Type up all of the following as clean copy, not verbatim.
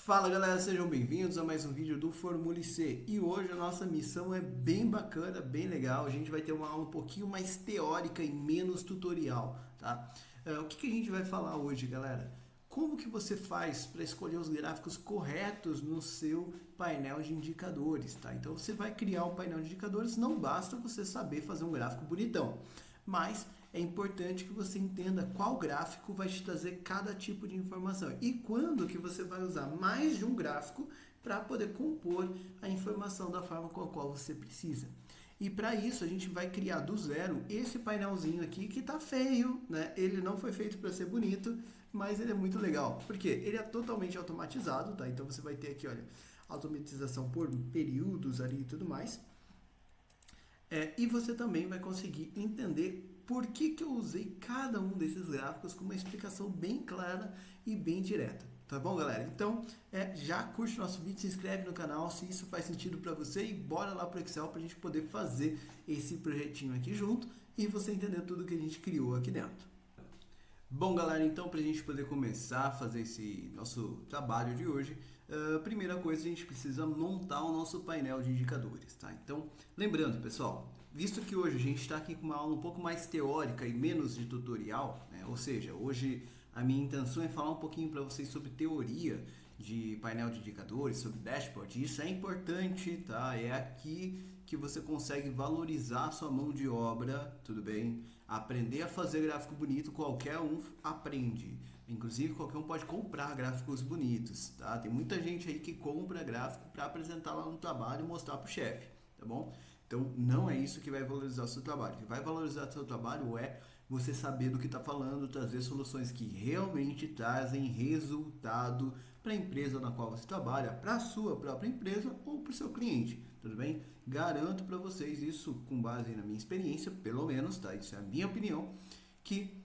Fala galera, sejam bem-vindos a mais um vídeo do Formule C. E hoje a nossa missão é bem bacana, bem legal. A gente vai ter uma aula um pouquinho mais teórica e menos tutorial, tá? O que a gente vai falar hoje, galera? Como que você faz para escolher os gráficos corretos no seu painel de indicadores, tá? Então você vai criar um painel de indicadores, não basta você saber fazer um gráfico bonitão, mas é importante que você entenda qual gráfico vai te trazer cada tipo de informação e quando que você vai usar mais de um gráfico para poder compor a informação da forma com a qual você precisa. E para isso a gente vai criar do zero esse painelzinho aqui que tá feio, né? Ele não foi feito para ser bonito, mas ele é muito legal. Porque ele é totalmente automatizado, tá? Então você vai ter aqui, olha, automatização por períodos ali e tudo mais. E você também vai conseguir entender por que eu usei cada um desses gráficos com uma explicação bem clara e bem direta. Tá bom, galera? Então, já curte o nosso vídeo, se inscreve no canal se isso faz sentido para você e bora lá pro Excel para a gente poder fazer esse projetinho aqui junto e você entender tudo que a gente criou aqui dentro. Bom, galera, então para a gente poder começar a fazer esse nosso trabalho de hoje, primeira coisa, a gente precisa montar o nosso painel de indicadores, tá? Então, lembrando, pessoal, visto que hoje a gente está aqui com uma aula um pouco mais teórica e menos de tutorial, né? Ou seja, hoje a minha intenção é falar um pouquinho para vocês sobre teoria de painel de indicadores, sobre dashboard. Isso é importante, tá? É aqui que você consegue valorizar a sua mão de obra, tudo bem? Aprender a fazer gráfico bonito, qualquer um aprende. Inclusive, qualquer um pode comprar gráficos bonitos, tá? Tem muita gente aí que compra gráfico para apresentar lá no trabalho e mostrar para o chefe, tá bom? Então, não é isso que vai valorizar o seu trabalho. O que vai valorizar o seu trabalho é você saber do que está falando, trazer soluções que realmente trazem resultado para a empresa na qual você trabalha, para a sua própria empresa ou para o seu cliente, tudo bem? Garanto para vocês isso com base na minha experiência, pelo menos, tá? Isso é a minha opinião, que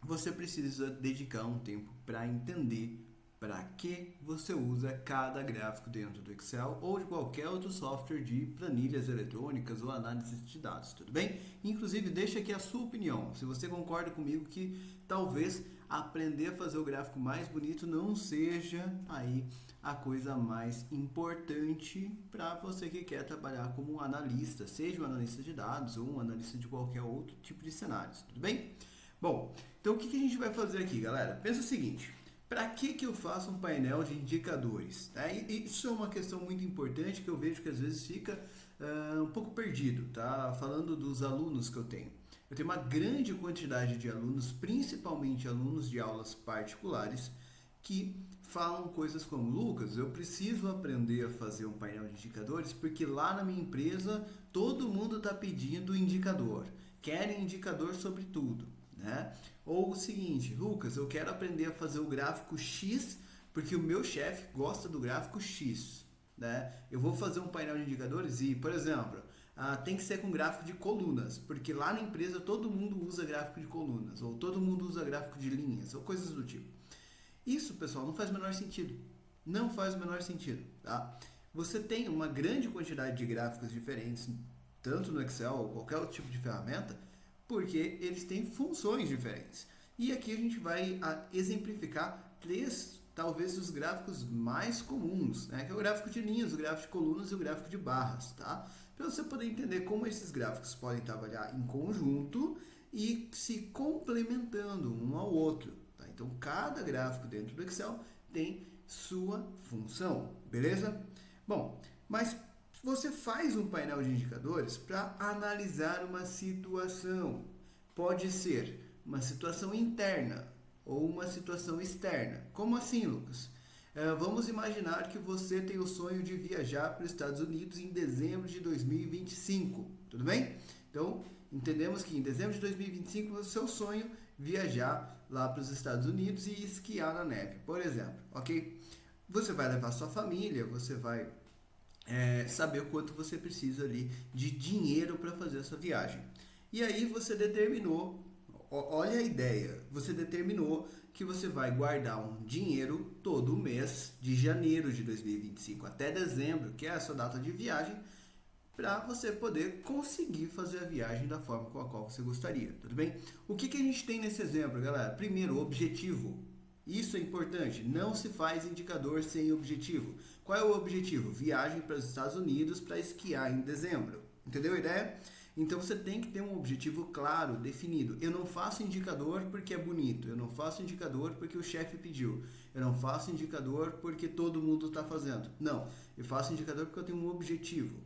você precisa dedicar um tempo para entender para que você usa cada gráfico dentro do Excel ou de qualquer outro software de planilhas eletrônicas ou análise de dados, tudo bem? Inclusive, deixa aqui a sua opinião, se você concorda comigo que talvez aprender a fazer o gráfico mais bonito não seja aí a coisa mais importante para você que quer trabalhar como um analista, seja um analista de dados ou um analista de qualquer outro tipo de cenários, tudo bem? Bom, então o que a gente vai fazer aqui, galera? Pensa o seguinte, para que eu faço um painel de indicadores? Tá? E isso é uma questão muito importante que eu vejo que às vezes fica um pouco perdido, tá? Falando dos alunos que eu tenho. Eu tenho uma grande quantidade de alunos, principalmente alunos de aulas particulares, que falam coisas como: Lucas, eu preciso aprender a fazer um painel de indicadores porque lá na minha empresa todo mundo está pedindo indicador, querem indicador sobre tudo, né? Ou o seguinte: Lucas, eu quero aprender a fazer o gráfico X porque o meu chefe gosta do gráfico X, né? Eu vou fazer um painel de indicadores e, por exemplo, tem que ser com gráfico de colunas, porque lá na empresa todo mundo usa gráfico de colunas, ou todo mundo usa gráfico de linhas, ou coisas do tipo. Isso, pessoal, não faz o menor sentido. Não faz o menor sentido, tá? Você tem uma grande quantidade de gráficos diferentes, tanto no Excel ou qualquer outro tipo de ferramenta, porque eles têm funções diferentes. E aqui a gente vai exemplificar três, talvez, os gráficos mais comuns, né? Que é o gráfico de linhas, o gráfico de colunas e o gráfico de barras, tá? Para você poder entender como esses gráficos podem trabalhar em conjunto e se complementando um ao outro, tá? Então, cada gráfico dentro do Excel tem sua função, beleza? Bom, mas você faz um painel de indicadores para analisar uma situação. Pode ser uma situação interna ou uma situação externa. Como assim, Lucas? Vamos imaginar que você tem o sonho de viajar para os Estados Unidos em dezembro de 2025, tudo bem? Então, entendemos que em dezembro de 2025 é o seu sonho viajar lá para os Estados Unidos e esquiar na neve, por exemplo, ok? Você vai levar sua família, você vai saber o quanto você precisa ali de dinheiro para fazer essa viagem. E aí você determinou, olha a ideia, você determinou que você vai guardar um dinheiro todo mês de janeiro de 2025 até dezembro, que é a sua data de viagem, para você poder conseguir fazer a viagem da forma com a qual você gostaria, tudo bem? O que a gente tem nesse exemplo, galera? Primeiro, objetivo. Isso é importante. Não se faz indicador sem objetivo. Qual é o objetivo? Viagem para os Estados Unidos para esquiar em dezembro. Entendeu a ideia? Então você tem que ter um objetivo claro, definido. Eu não faço indicador porque é bonito. Eu não faço indicador porque o chefe pediu. Eu não faço indicador porque todo mundo está fazendo. Não. Eu faço indicador porque eu tenho um objetivo.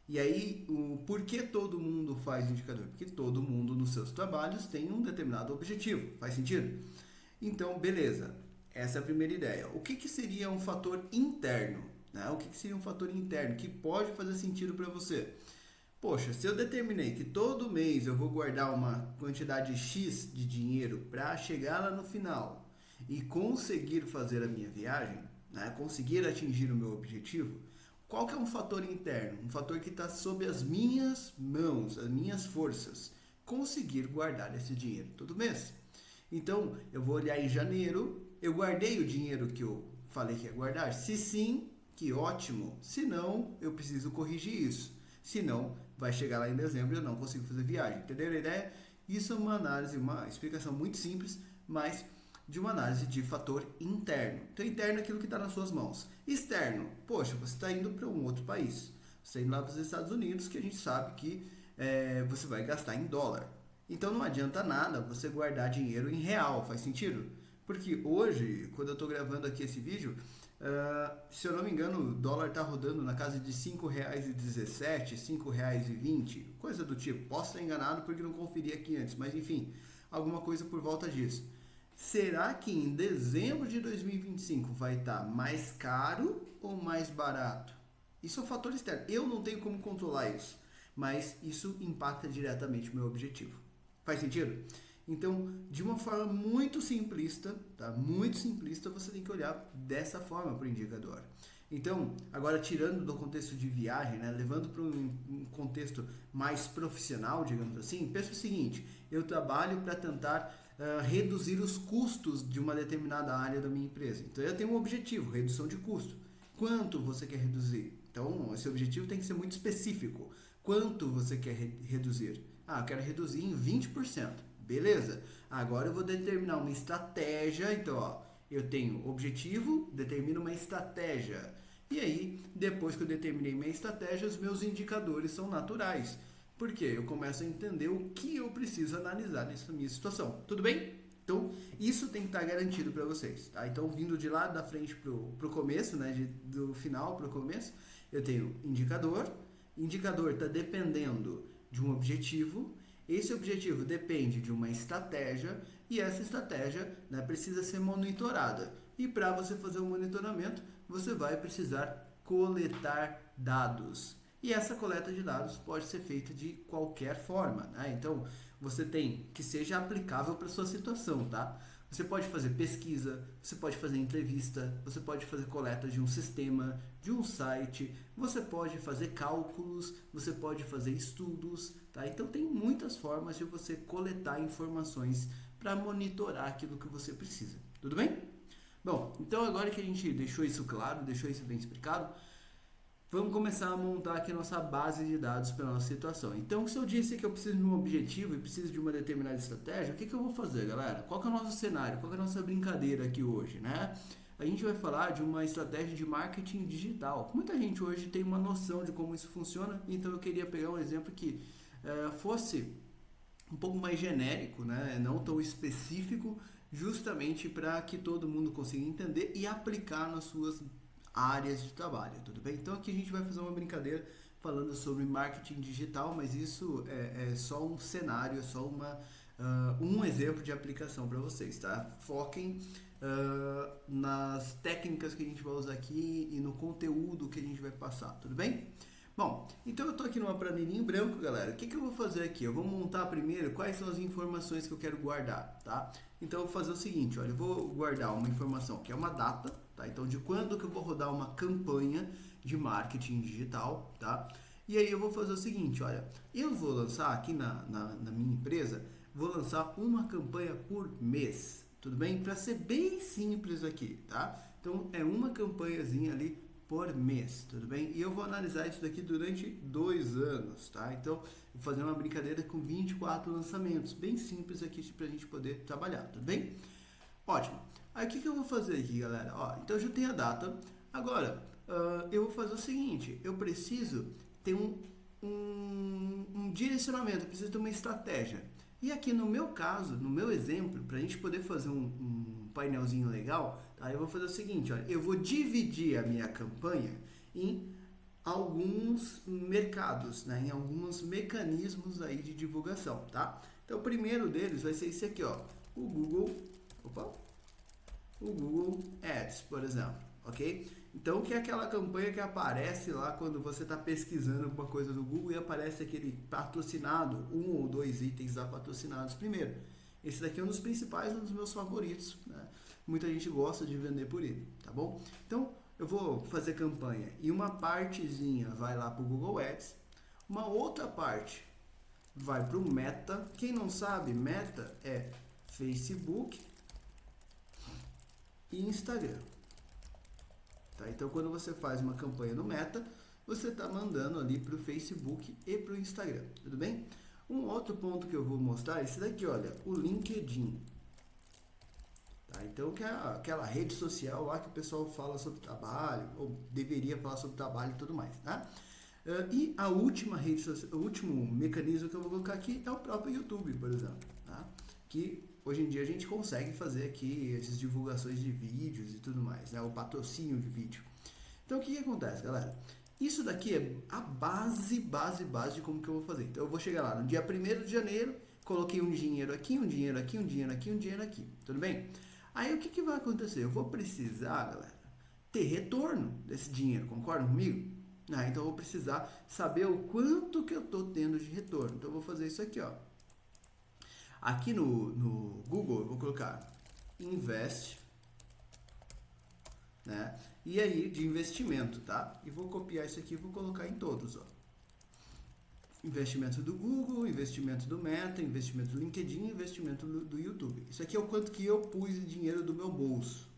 E aí, por que todo mundo faz indicador? Porque todo mundo nos seus trabalhos tem um determinado objetivo. Faz sentido? Então, beleza. Essa é a primeira ideia. O que seria um fator interno? Né? O que seria um fator interno que pode fazer sentido para você? Poxa, se eu determinei que todo mês eu vou guardar uma quantidade X de dinheiro para chegar lá no final e conseguir fazer a minha viagem, né? Conseguir atingir o meu objetivo, qual que é um fator interno? Um fator que está sob as minhas mãos, as minhas forças. Conseguir guardar esse dinheiro todo mês. Então, eu vou olhar em janeiro, eu guardei o dinheiro que eu falei que ia guardar? Se sim, que ótimo. Se não, eu preciso corrigir isso. Se não, vai chegar lá em dezembro e eu não consigo fazer viagem. Entenderam a ideia? Isso é uma análise, uma explicação muito simples, mas de uma análise de fator interno. Então, interno é aquilo que está nas suas mãos. Externo, poxa, você está indo para um outro país. Você está indo lá para os Estados Unidos, que a gente sabe que você vai gastar em dólar. Então, não adianta nada você guardar dinheiro em real, faz sentido? Porque hoje, quando eu estou gravando aqui esse vídeo, se eu não me engano, o dólar está rodando na casa de R$ 5,17, R$ 5,20, coisa do tipo. Posso estar enganado porque não conferi aqui antes, mas enfim, alguma coisa por volta disso. Será que em dezembro de 2025 vai estar mais caro ou mais barato? Isso é um fator externo. Eu não tenho como controlar isso, mas isso impacta diretamente o meu objetivo. Faz sentido? Então, de uma forma muito simplista, tá? Muito simplista, você tem que olhar dessa forma para o indicador. Então, agora tirando do contexto de viagem, né, levando para um contexto mais profissional, digamos assim, pensa o seguinte: eu trabalho para tentar reduzir os custos de uma determinada área da minha empresa. Então, eu tenho um objetivo, redução de custo. Quanto você quer reduzir? Então, esse objetivo tem que ser muito específico. Quanto você quer reduzir? Eu quero reduzir em 20%. Beleza? Agora eu vou determinar uma estratégia. Então, eu tenho objetivo, determino uma estratégia. E aí, depois que eu determinei minha estratégia, os meus indicadores são naturais. Porque eu começo a entender o que eu preciso analisar nessa minha situação. Tudo bem? Então, isso tem que estar garantido para vocês. Tá? Então, vindo de lá da frente pro começo, né? Do final para o começo, eu tenho indicador. Indicador está dependendo de um objetivo. Esse objetivo depende de uma estratégia e essa estratégia, né, precisa ser monitorada. E para você fazer o monitoramento, você vai precisar coletar dados. E essa coleta de dados pode ser feita de qualquer forma, né? Então, você tem que seja aplicável para a sua situação, tá? Você pode fazer pesquisa, você pode fazer entrevista, você pode fazer coleta de um sistema, de um site, você pode fazer cálculos, você pode fazer estudos, tá? Então tem muitas formas de você coletar informações para monitorar aquilo que você precisa. Tudo bem? Bom, então agora que a gente deixou isso claro, deixou isso bem explicado, vamos começar a montar aqui a nossa base de dados para a nossa situação. Então, se eu disse que eu preciso de um objetivo e preciso de uma determinada estratégia, o que eu vou fazer, galera? Qual que é o nosso cenário? Qual que é a nossa brincadeira aqui hoje, né? A gente vai falar de uma estratégia de marketing digital. Muita gente hoje tem uma noção de como isso funciona, então eu queria pegar um exemplo que fosse um pouco mais genérico, né? Não tão específico, justamente para que todo mundo consiga entender e aplicar nas suas áreas de trabalho, tudo bem? Então aqui a gente vai fazer uma brincadeira falando sobre marketing digital, mas isso é só um cenário, é só um exemplo de aplicação para vocês, tá? Foquem nas técnicas que a gente vai usar aqui e no conteúdo que a gente vai passar, tudo bem? Bom, então eu estou aqui numa planilha em branco, galera. O que eu vou fazer aqui? Eu vou montar primeiro quais são as informações que eu quero guardar, tá? Então eu vou fazer o seguinte, olha, eu vou guardar uma informação que é uma data, tá? Então de quando que eu vou rodar uma campanha de marketing digital, tá? E aí eu vou fazer o seguinte, olha, eu vou lançar aqui na minha empresa, vou lançar uma campanha por mês, tudo bem? Para ser bem simples aqui, tá? Então é uma campanhazinha ali por mês, tudo bem? E eu vou analisar isso daqui durante 2 anos, tá? Então, vou fazer uma brincadeira com 24 lançamentos, bem simples aqui pra gente poder trabalhar, tudo bem? Ótimo. Aí o que eu vou fazer aqui, galera? Ó, então eu já tenho a data. Agora, eu vou fazer o seguinte, eu preciso ter um direcionamento, eu preciso ter uma estratégia. E aqui no meu caso, no meu exemplo, para a gente poder fazer um painelzinho legal, tá? Eu vou fazer o seguinte, olha, eu vou dividir a minha campanha em alguns mercados, né? Em alguns mecanismos aí de divulgação, tá? Então o primeiro deles vai ser esse aqui, ó, o Google Ads, por exemplo, ok? Então, que é aquela campanha que aparece lá quando você está pesquisando alguma coisa do Google e aparece aquele patrocinado, 1 ou 2 itens lá patrocinados primeiro. Esse daqui é um dos principais, um dos meus favoritos, né? Muita gente gosta de vender por ele, tá bom? Então, eu vou fazer campanha e uma partezinha vai lá para o Google Ads, uma outra parte vai para o Meta. Quem não sabe, Meta é Facebook e Instagram. Tá? Então, quando você faz uma campanha no Meta, você está mandando ali para o Facebook e para o Instagram, tudo bem? Um outro ponto que eu vou mostrar é esse daqui, olha, o LinkedIn. Tá? Então, que é aquela rede social lá que o pessoal fala sobre trabalho, ou deveria falar sobre trabalho e tudo mais, tá? E a última rede social, o último mecanismo que eu vou colocar aqui é o próprio YouTube, por exemplo, tá? Que hoje em dia a gente consegue fazer aqui essas divulgações de vídeos e tudo mais, né? O patrocínio de vídeo. Então o que acontece, galera? Isso daqui é a base de como que eu vou fazer. Então eu vou chegar lá no dia 1º de janeiro, coloquei um dinheiro aqui, um dinheiro aqui, um dinheiro aqui, um dinheiro aqui, tudo bem? Aí o que vai acontecer? Eu vou precisar, galera, ter retorno desse dinheiro, concordam comigo? Então eu vou precisar saber o quanto que eu estou tendo de retorno. Então eu vou fazer isso aqui, ó. Aqui no Google eu vou colocar invest, né? E aí de investimento, tá? E vou copiar isso aqui e vou colocar em todos, ó. Investimento do Google, investimento do Meta, investimento do LinkedIn, investimento do YouTube. Isso aqui é o quanto que eu pus de dinheiro do meu bolso.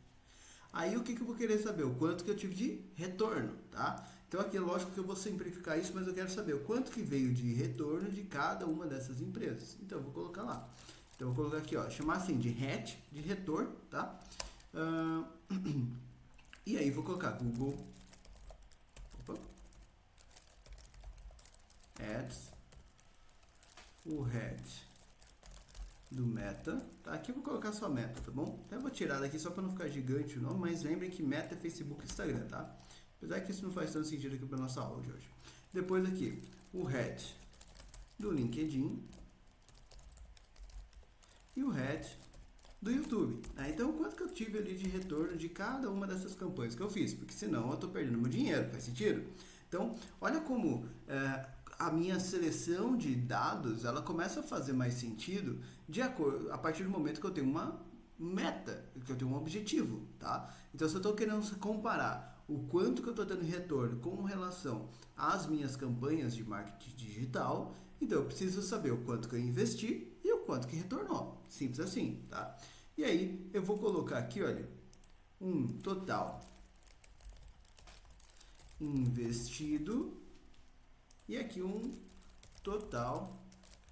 Aí o que eu vou querer saber? O quanto que eu tive de retorno, tá? Então aqui é lógico que eu vou simplificar isso, mas eu quero saber o quanto que veio de retorno de cada uma dessas empresas. Então eu vou colocar lá. Então eu vou colocar aqui, ó, chamar assim de RET, de retorno, tá? E aí vou colocar Google Ads, o RET do Meta, tá? Aqui eu vou colocar só Meta, tá bom? Então eu vou tirar daqui só para não ficar gigante o nome, mas lembrem que Meta é Facebook e Instagram, tá? Apesar que isso não faz tanto sentido aqui para nossa aula de hoje. Depois aqui, o RET do LinkedIn e o RET do YouTube. Então, quanto que eu tive ali de retorno de cada uma dessas campanhas que eu fiz? Porque senão eu estou perdendo meu dinheiro, faz sentido? Então, olha como a minha seleção de dados, ela começa a fazer mais sentido de acordo, a partir do momento que eu tenho uma meta, que eu tenho um objetivo, tá? Então, se eu estou querendo comparar o quanto que eu estou tendo retorno com relação às minhas campanhas de marketing digital, então eu preciso saber o quanto que eu investi e o quanto que retornou. Simples assim, tá? E aí eu vou colocar aqui, olha, um total investido e aqui um total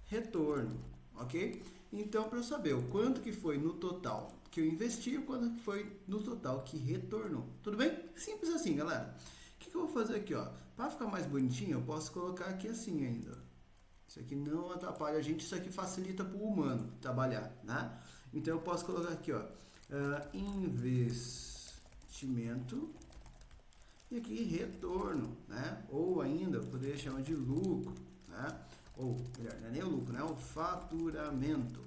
retorno, ok? Então, para eu saber o quanto que foi no total que eu investi e o quanto que foi no total que retornou. Tudo bem? Simples assim, galera. O que eu vou fazer aqui, ó? Para ficar mais bonitinho, eu posso colocar aqui assim ainda. Isso aqui não atrapalha a gente, isso aqui facilita para o humano trabalhar, né? Então, eu posso colocar aqui, ó, investimento e aqui retorno, né? Ou ainda, eu poderia chamar de lucro, né? Ou, melhor, não é nem o lucro, né? O faturamento,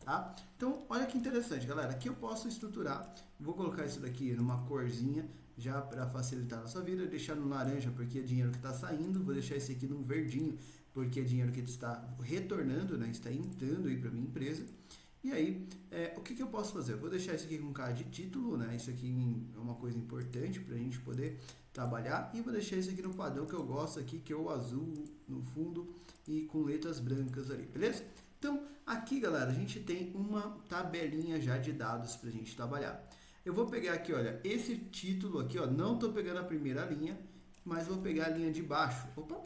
tá? Então, olha que interessante, galera. Aqui eu posso estruturar, vou colocar isso daqui numa corzinha, já para facilitar a nossa vida, deixar no laranja porque é dinheiro que está saindo, vou deixar esse aqui no verdinho porque é dinheiro que está retornando, né? Está entrando aí para minha empresa. E aí, o que eu posso fazer? Eu vou deixar isso aqui com cara de título, né? Isso aqui é uma coisa importante para a gente poder trabalhar. E vou deixar isso aqui no padrão que eu gosto aqui, que é o azul no fundo e com letras brancas ali, beleza? Então, aqui, galera, a gente tem uma tabelinha já de dados para a gente trabalhar. Eu vou pegar aqui, olha, esse título aqui, ó, não estou pegando a primeira linha, mas vou pegar a linha de baixo. Opa,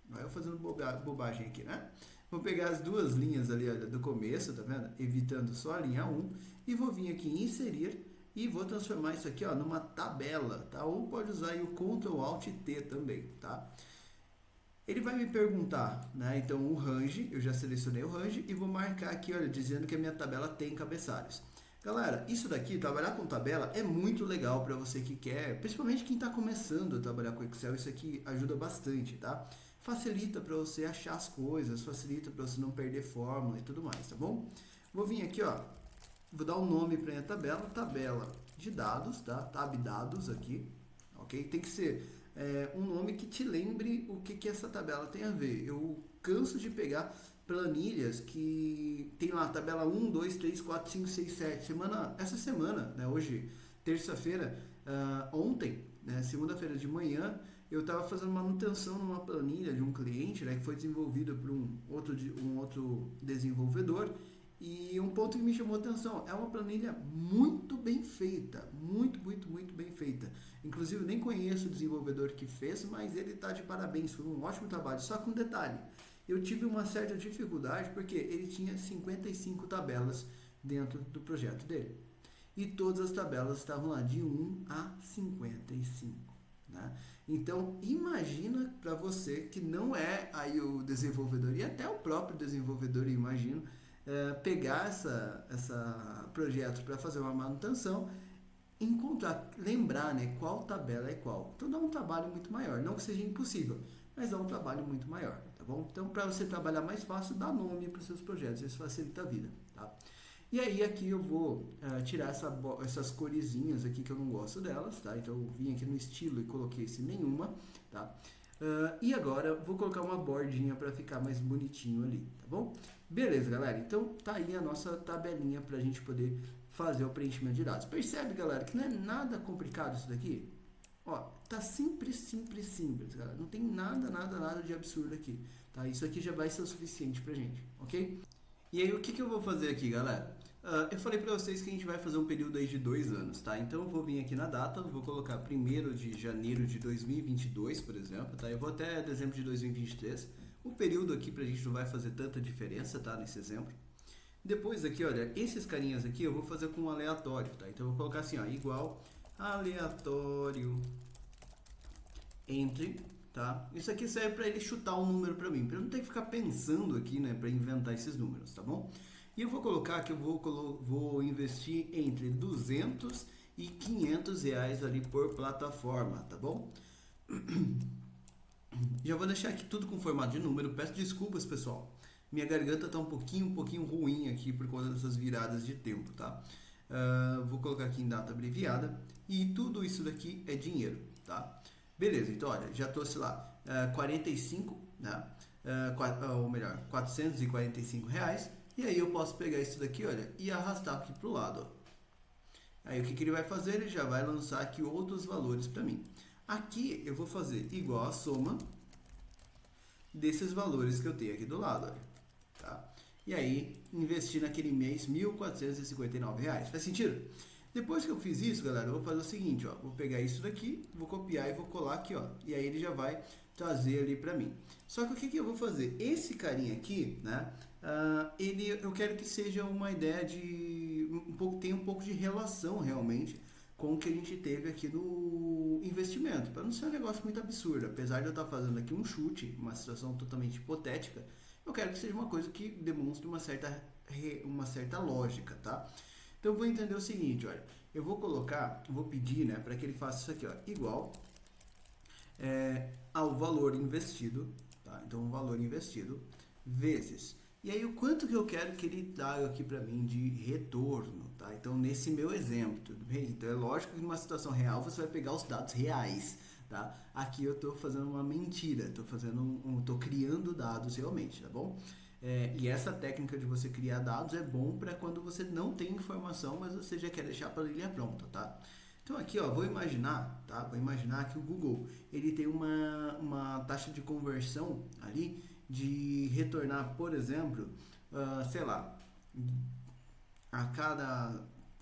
vai eu fazendo bobagem aqui, né? Vou pegar as duas linhas ali, olha, do começo, tá vendo? Evitando só a linha 1 e vou vir aqui em inserir e vou transformar isso aqui, ó, numa tabela, tá? Ou pode usar aí o Ctrl Alt T também, tá? Ele vai me perguntar, né? Então o range, eu já selecionei o range e vou marcar aqui, olha, dizendo que a minha tabela tem cabeçalhos. Galera, isso daqui, trabalhar com tabela é muito legal para você que quer, principalmente quem está começando a trabalhar com Excel, isso aqui ajuda bastante, tá? Facilita para você achar as coisas, facilita para você não perder fórmula e tudo mais, tá bom? Vou vir aqui, ó, vou dar um nome para minha tabela de dados, tá? Tab dados aqui, ok? Tem que ser um nome que te lembre o que essa tabela tem a ver. Eu canso de pegar planilhas que tem lá tabela 1, 2, 3, 4, 5, 6, 7. Essa semana, né, hoje, terça-feira, ontem, né, segunda-feira de manhã, eu estava fazendo manutenção numa planilha de um cliente, né, que foi desenvolvida por um outro desenvolvedor. E um ponto que me chamou a atenção, é uma planilha muito bem feita, muito bem feita. Inclusive, eu nem conheço o desenvolvedor que fez, mas ele está de parabéns, foi um ótimo trabalho. Só com um detalhe, eu tive uma certa dificuldade porque ele tinha 55 tabelas dentro do projeto dele. E todas as tabelas estavam lá de 1 a 55. Né? Então, imagina para você que não é aí o desenvolvedor, e até o próprio desenvolvedor, eu imagino, pegar essa projeto para fazer uma manutenção, encontrar, lembrar, né, qual tabela é qual. Então dá um trabalho muito maior, não que seja impossível, mas dá um trabalho muito maior, tá bom? Então para você trabalhar mais fácil, dá nome para os seus projetos, isso facilita a vida, tá? E aí aqui eu vou tirar essas coresinhas aqui que eu não gosto delas, tá? Então eu vim aqui no estilo e coloquei esse nenhuma, tá? E agora vou colocar uma bordinha para ficar mais bonitinho ali, tá bom? Beleza, galera? Então tá aí a nossa tabelinha para a gente poder fazer o preenchimento de dados. Percebe, galera, que não é nada complicado isso daqui? Ó, tá simples, galera. Não tem nada de absurdo aqui, tá? Isso aqui já vai ser o suficiente pra gente, ok? E aí, o que eu vou fazer aqui, galera? Eu falei pra vocês que a gente vai fazer um período aí de 2 anos, tá? Então eu vou vir aqui na data, vou colocar 1º de janeiro de 2022, por exemplo, tá? Eu vou até dezembro de 2023. O período aqui pra gente não vai fazer tanta diferença, tá? Nesse exemplo. Depois aqui, olha, esses carinhas aqui eu vou fazer com um aleatório, tá? Então eu vou colocar assim, ó, igual aleatório entre, tá? Isso aqui serve para ele chutar um número para mim, para eu não ter que ficar pensando aqui, né, para inventar esses números, tá bom? E eu vou colocar que eu vou investir entre 200 e 500 reais ali por plataforma, tá bom? Já vou deixar aqui tudo com formato de número, peço desculpas, pessoal. Minha garganta tá um pouquinho ruim aqui por conta dessas viradas de tempo, tá? Vou colocar aqui em data abreviada e tudo isso daqui é dinheiro, tá? Beleza, então olha, já trouxe lá 45, né? Ou melhor, 445 reais. E aí eu posso pegar isso daqui, olha, e arrastar aqui pro lado, ó. Aí o que ele vai fazer? Ele já vai lançar aqui outros valores para mim. Aqui eu vou fazer igual a soma desses valores que eu tenho aqui do lado, olha. Tá? E aí, investir naquele mês R$ 1.459. Faz sentido? Depois que eu fiz isso, galera, eu vou fazer o seguinte, ó. Vou pegar isso daqui, vou copiar e vou colar aqui, ó. E aí ele já vai trazer ali pra mim. Só que o que eu vou fazer? Esse carinha aqui, né? Eu quero que seja uma ideia de... tenha um pouco de relação, realmente, com o que a gente teve aqui no investimento. Para não ser um negócio muito absurdo. Apesar de eu estar fazendo aqui um chute, uma situação totalmente hipotética, eu quero que seja uma coisa que demonstre uma certa lógica, tá? Então eu vou entender o seguinte, olha, eu vou pedir, né, para que ele faça isso aqui, ó, igual ao valor investido, tá? Então o valor investido vezes. E aí o quanto que eu quero que ele traga aqui para mim de retorno, tá? Então nesse meu exemplo, tudo bem? Então é lógico que numa situação real você vai pegar os dados reais, tá? Aqui eu estou fazendo uma mentira, estou criando dados realmente, tá bom? E essa técnica de você criar dados é bom para quando você não tem informação, mas você já quer deixar a planilha pronta, tá? Então aqui, ó, vou imaginar, tá? Vou imaginar que o Google, ele tem uma taxa de conversão ali de retornar, por exemplo, sei lá, a cada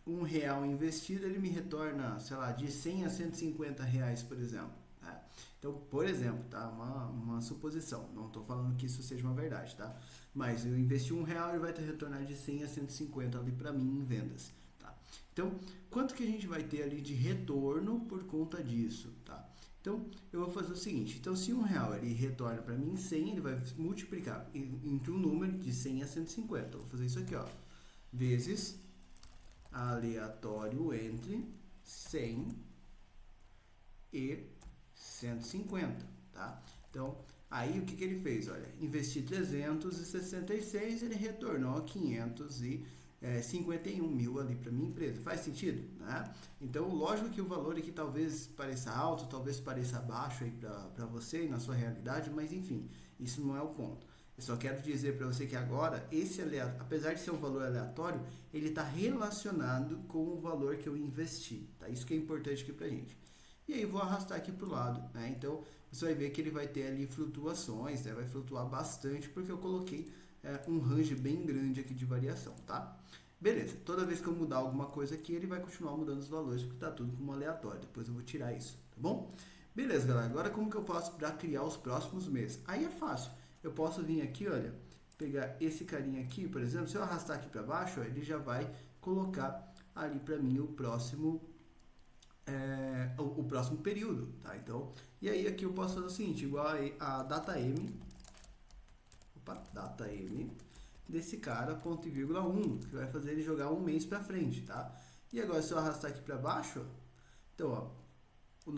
R$ 1 investido, ele me retorna, sei lá, de 100 a 150 reais, por exemplo. Tá? Então, por exemplo, tá? Uma suposição, não estou falando que isso seja uma verdade, tá? Mas eu investi R$ 1, ele vai ter retornar de 100 a 150 ali para mim em vendas. Tá? Então, quanto que a gente vai ter ali de retorno por conta disso, tá? Então, eu vou fazer o seguinte, então se R$1 ele retorna para mim 100, ele vai multiplicar entre um número de 100 a 150. Eu vou fazer isso aqui, ó, vezes aleatório entre 100 e 150, tá? Então, aí o que ele fez? Olha, investi 366, ele retornou 551 mil ali para minha empresa. Faz sentido, né? Então, lógico que o valor aqui talvez pareça alto, talvez pareça baixo aí para você e na sua realidade, mas enfim, isso não é o ponto. Eu só quero dizer para você que agora, apesar de ser um valor aleatório, ele está relacionado com o valor que eu investi, tá? Isso que é importante aqui para gente. E aí vou arrastar aqui para o lado, né? Então, você vai ver que ele vai ter ali flutuações, né? Vai flutuar bastante, porque eu coloquei um range bem grande aqui de variação, tá? Beleza, toda vez que eu mudar alguma coisa aqui, ele vai continuar mudando os valores, porque está tudo como aleatório. Depois eu vou tirar isso, tá bom? Beleza, galera. Agora como que eu faço para criar os próximos meses? Aí é fácil. Eu posso vir aqui, olha, pegar esse carinha aqui, por exemplo, se eu arrastar aqui para baixo, ó, ele já vai colocar ali para mim o próximo período, tá? Então, e aí aqui eu posso fazer o seguinte, igual a data M desse cara, ponto e vírgula 1, que vai fazer ele jogar um mês para frente, tá? E agora se eu arrastar aqui para baixo, ó, então, ó, o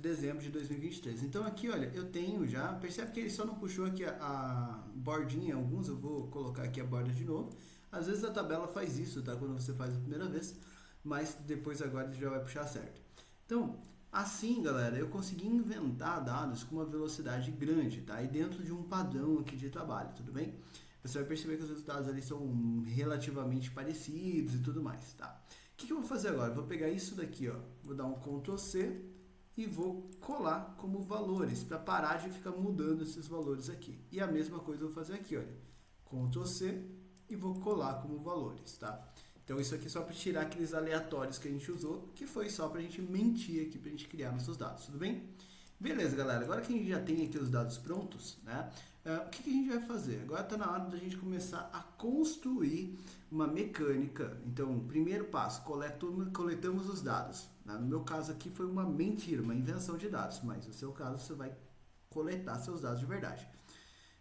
dezembro de 2023. Então aqui, olha, eu tenho já, percebe que ele só não puxou aqui a bordinha, alguns eu vou colocar aqui a borda de novo. Às vezes a tabela faz isso, tá? Quando você faz a primeira vez, mas depois agora ele já vai puxar certo. Então, assim, galera, eu consegui inventar dados com uma velocidade grande, tá? E dentro de um padrão aqui de trabalho, tudo bem? Você vai perceber que os resultados ali são relativamente parecidos e tudo mais, tá? O que eu vou fazer agora? Eu vou pegar isso daqui, ó, vou dar um Ctrl C e vou colar como valores, para parar de ficar mudando esses valores aqui. E a mesma coisa eu vou fazer aqui, olha, Ctrl C e vou colar como valores, tá? Então isso aqui é só para tirar aqueles aleatórios que a gente usou, que foi só para a gente mentir aqui, para a gente criar nossos dados, tudo bem? Beleza, galera, agora que a gente já tem aqui os dados prontos, né? O que a gente vai fazer? Agora está na hora da gente começar a construir uma mecânica. Então, primeiro passo, coletamos os dados, né? No meu caso aqui foi uma mentira, uma invenção de dados, mas no seu caso você vai coletar seus dados de verdade.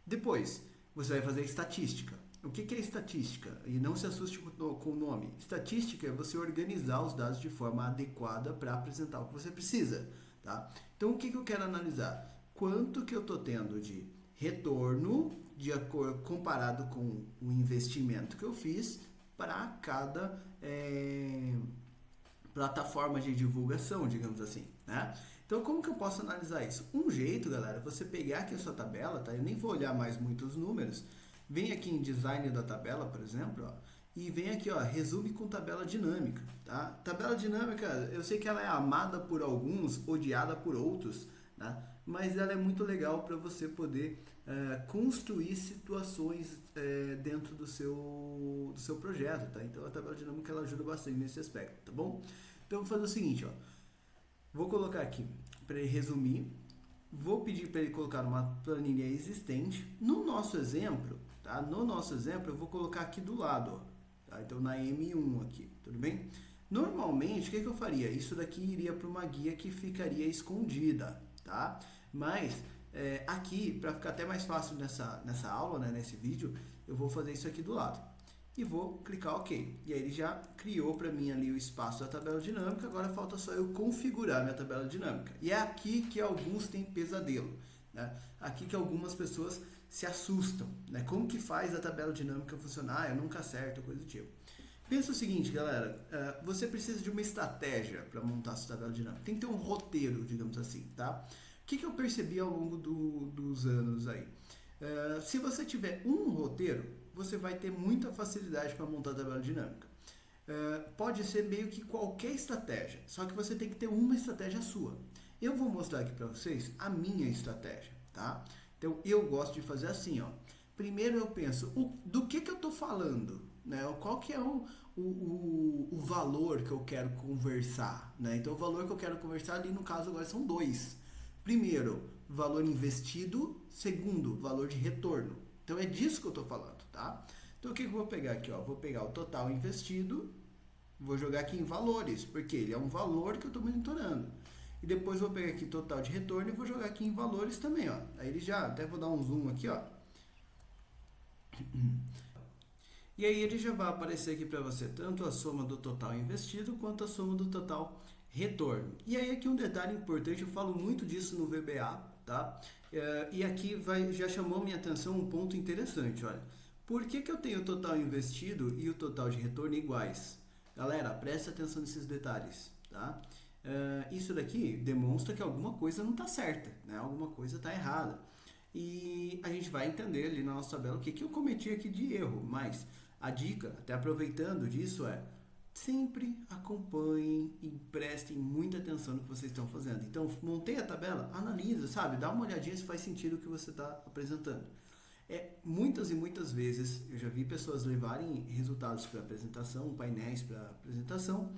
Depois, você vai fazer estatística. O que é estatística? E não se assuste com o nome. Estatística é você organizar os dados de forma adequada para apresentar o que você precisa, tá? Então, o que eu quero analisar? Quanto que eu estou tendo de retorno comparado com o investimento que eu fiz para cada plataforma de divulgação, digamos assim, né? Então, como que eu posso analisar isso? Um jeito, galera, é você pegar aqui a sua tabela, tá? Eu nem vou olhar mais muitos números. Vem aqui em design da tabela, por exemplo, ó, e vem aqui, ó, resume com tabela dinâmica, tá? Tabela dinâmica, eu sei que ela é amada por alguns, odiada por outros, né? Mas ela é muito legal para você poder construir situações dentro do seu projeto, tá? Então a tabela dinâmica ela ajuda bastante nesse aspecto, tá bom? Então eu vou fazer o seguinte, ó, vou colocar aqui para ele resumir, vou pedir para ele colocar uma planilha existente. No nosso exemplo, tá? No nosso exemplo eu vou colocar aqui do lado, ó, tá? Então na M1 aqui, tudo bem? Normalmente, o que eu faria? Isso daqui iria para uma guia que ficaria escondida, tá? Mas aqui, para ficar até mais fácil nessa aula, né, nesse vídeo, eu vou fazer isso aqui do lado. E vou clicar OK. E aí ele já criou para mim ali o espaço da tabela dinâmica, agora falta só eu configurar minha tabela dinâmica. E é aqui que alguns têm pesadelo, né? Aqui que algumas pessoas se assustam, né? Como que faz a tabela dinâmica funcionar? Eu nunca acerto, coisa do tipo. Pensa o seguinte, galera, você precisa de uma estratégia para montar a sua tabela dinâmica. Tem que ter um roteiro, digamos assim, tá? O que eu percebi ao longo dos anos aí? Se você tiver um roteiro, você vai ter muita facilidade para montar a tabela dinâmica. Pode ser meio que qualquer estratégia, só que você tem que ter uma estratégia sua. Eu vou mostrar aqui para vocês a minha estratégia, tá? Então, eu gosto de fazer assim, ó. Primeiro eu penso, do que eu estou falando? Né? Qual que é o valor que eu quero conversar? Né? Então, o valor que eu quero conversar ali, no caso, agora são dois. Primeiro, valor investido. Segundo, valor de retorno. Então, é disso que eu estou falando, tá? Então, Então o que eu vou pegar aqui? Ó? Vou pegar o total investido, vou jogar aqui em valores, porque ele é um valor que eu estou monitorando. E depois vou pegar aqui total de retorno e vou jogar aqui em valores também, ó. Aí ele já, até vou dar um zoom aqui, ó. E aí ele já vai aparecer aqui para você tanto a soma do total investido quanto a soma do total retorno. E aí aqui um detalhe importante, eu falo muito disso no VBA, tá? E aqui já chamou minha atenção um ponto interessante, olha. Por que eu tenho o total investido e o total de retorno iguais? Galera, presta atenção nesses detalhes, tá? Isso daqui demonstra que alguma coisa não está certa, né? Alguma coisa está errada. E a gente vai entender ali na nossa tabela o que eu cometi aqui de erro, mas a dica, até aproveitando disso, é sempre acompanhem e prestem muita atenção no que vocês estão fazendo. Então, montei a tabela, analisa, sabe? Dá uma olhadinha se faz sentido o que você está apresentando. Muitas e muitas vezes eu já vi pessoas levarem resultados para apresentação, painéis para apresentação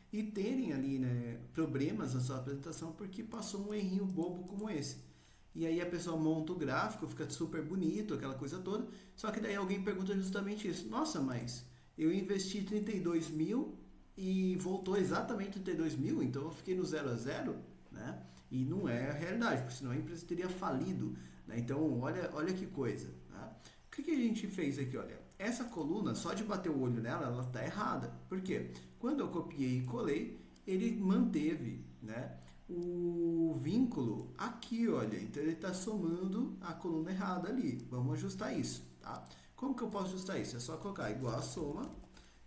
e terem ali, né, problemas na sua apresentação porque passou um errinho bobo como esse. E aí a pessoa monta o gráfico, fica super bonito, aquela coisa toda, só que daí alguém pergunta justamente isso. Nossa, mas eu investi 32 mil e voltou exatamente 32 mil, então eu fiquei no 0 a 0, né? E não é a realidade, porque senão a empresa teria falido, né? Então, olha que coisa. Né? O que a gente fez aqui? Olha, essa coluna, só de bater o olho nela, ela está errada. Por quê? Quando eu copiei e colei, ele manteve, né, o vínculo aqui, olha. Então, ele está somando a coluna errada ali. Vamos ajustar isso, tá? Como que eu posso ajustar isso? É só colocar igual a soma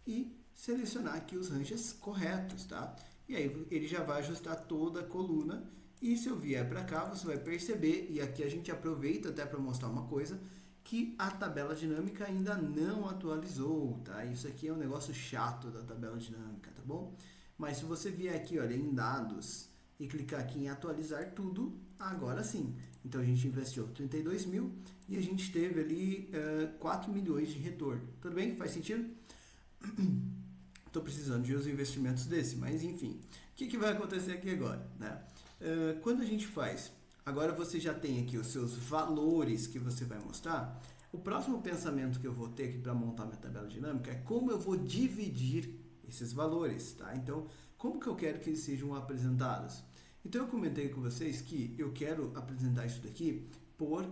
e selecionar aqui os ranges corretos, tá? E aí ele já vai ajustar toda a coluna. E se eu vier para cá, você vai perceber, e aqui a gente aproveita até para mostrar uma coisa, que a tabela dinâmica ainda não atualizou, tá? Isso aqui é um negócio chato da tabela dinâmica, tá bom? Mas se você vier aqui, olha, em dados e clicar aqui em atualizar tudo, agora sim. Então a gente investiu 32 mil e a gente teve ali 4 milhões de retorno. Tudo bem? Faz sentido? Estou precisando de uns investimentos desse, mas enfim. O que vai acontecer aqui agora, né? Quando a gente faz, agora você já tem aqui os seus valores que você vai mostrar. O próximo pensamento que eu vou ter aqui para montar minha tabela dinâmica é como eu vou dividir esses valores, tá? Então, como que eu quero que eles sejam apresentados? Então, eu comentei com vocês que eu quero apresentar isso daqui por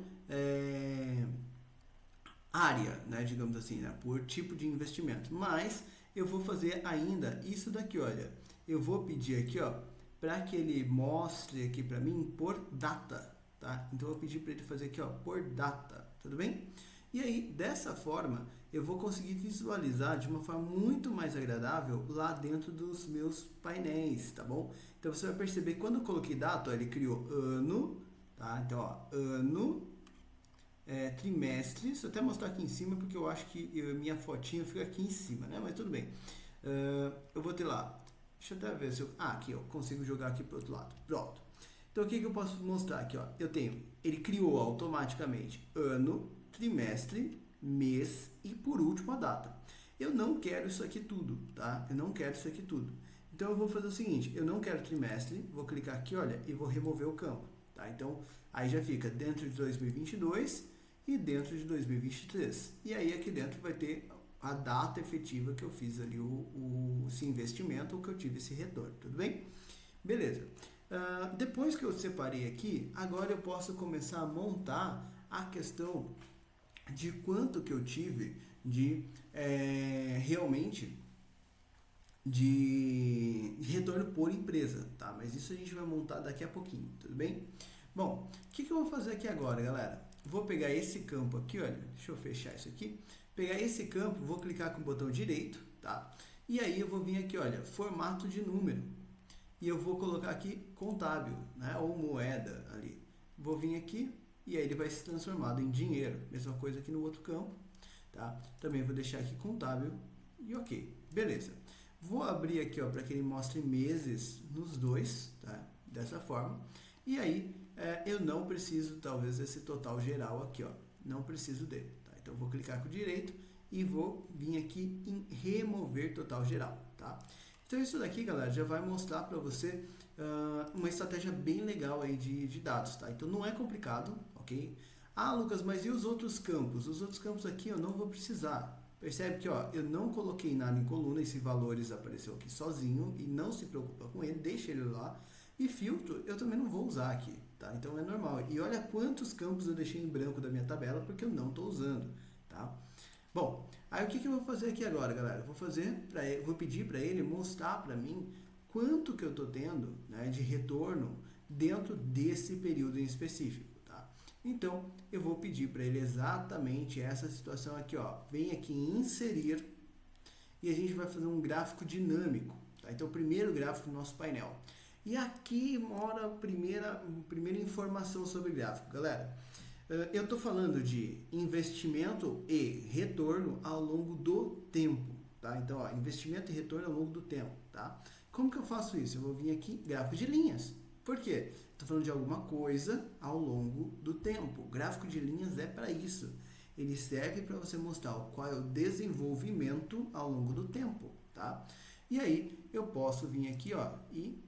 área, né? Digamos assim, né? Por tipo de investimento. Mas eu vou fazer ainda isso daqui, olha. Eu vou pedir aqui, ó, para que ele mostre aqui para mim por data, tá? Então eu vou pedir para ele fazer aqui, ó, por data, tudo bem? E aí, dessa forma, eu vou conseguir visualizar de uma forma muito mais agradável lá dentro dos meus painéis, tá bom? Então você vai perceber que quando eu coloquei data, ó, ele criou ano, tá? Então, ó, ano, trimestre, deixa eu até mostrar aqui em cima, porque eu acho que minha fotinha fica aqui em cima, né? Mas tudo bem. Eu vou ter lá. Deixa eu até ver se eu... aqui, eu consigo jogar aqui para o outro lado. Pronto. Então, o que eu posso mostrar aqui? Ó? Eu tenho... Ele criou automaticamente ano, trimestre, mês e, por último, a data. Eu não quero isso aqui tudo, tá? Eu não quero isso aqui tudo. Então, eu vou fazer o seguinte. Eu não quero trimestre. Vou clicar aqui, olha, e vou remover o campo, tá? Então, aí já fica dentro de 2022 e dentro de 2023. E aí, aqui dentro vai ter a data efetiva que eu fiz ali esse investimento ou que eu tive esse retorno, tudo bem? Beleza. Depois que eu separei aqui, agora eu posso começar a montar a questão de quanto que eu tive de realmente de retorno por empresa, tá? Mas isso a gente vai montar daqui a pouquinho, tudo bem? Bom, o que eu vou fazer aqui agora, galera? Vou pegar esse campo aqui, olha, deixa eu fechar isso aqui. Pegar esse campo, vou clicar com o botão direito, tá? E aí eu vou vir aqui, olha, formato de número. E eu vou colocar aqui contábil, né? Ou moeda ali. Vou vir aqui e aí ele vai se transformar em dinheiro. Mesma coisa aqui no outro campo, tá? Também vou deixar aqui contábil e ok. Beleza. Vou abrir aqui, ó, para que ele mostre meses nos dois, tá? Dessa forma. E aí eu não preciso, talvez, desse total geral aqui, ó. Não preciso dele. Então, vou clicar com o direito e vou vir aqui em remover total geral, tá? Então, isso daqui, galera, já vai mostrar para você uma estratégia bem legal aí de dados, tá? Então, não é complicado, ok? Ah, Lucas, mas e os outros campos? Os outros campos aqui eu não vou precisar. Percebe que ó, eu não coloquei nada em coluna, esse valores apareceu aqui sozinho e não se preocupa com ele, deixa ele lá. E filtro eu também não vou usar aqui, tá? Então é normal. E olha quantos campos eu deixei em branco da minha tabela porque eu não estou usando, tá? Bom, aí o que eu vou fazer aqui agora, galera? Vou pedir para ele mostrar para mim quanto que eu estou tendo, né, de retorno dentro desse período em específico, tá? Então, eu vou pedir para ele exatamente essa situação aqui, ó. Vem aqui em inserir e a gente vai fazer um gráfico dinâmico, tá? Então, o primeiro gráfico do nosso painel. E aqui mora a primeira informação sobre gráfico, galera. Eu estou falando de investimento e retorno ao longo do tempo, tá? Então, ó, investimento e retorno ao longo do tempo, tá? Como que eu faço isso? Eu vou vir aqui, gráfico de linhas. Por quê? Estou falando de alguma coisa ao longo do tempo. O gráfico de linhas é para isso. Ele serve para você mostrar qual é o desenvolvimento ao longo do tempo, tá? E aí, eu posso vir aqui, ó, e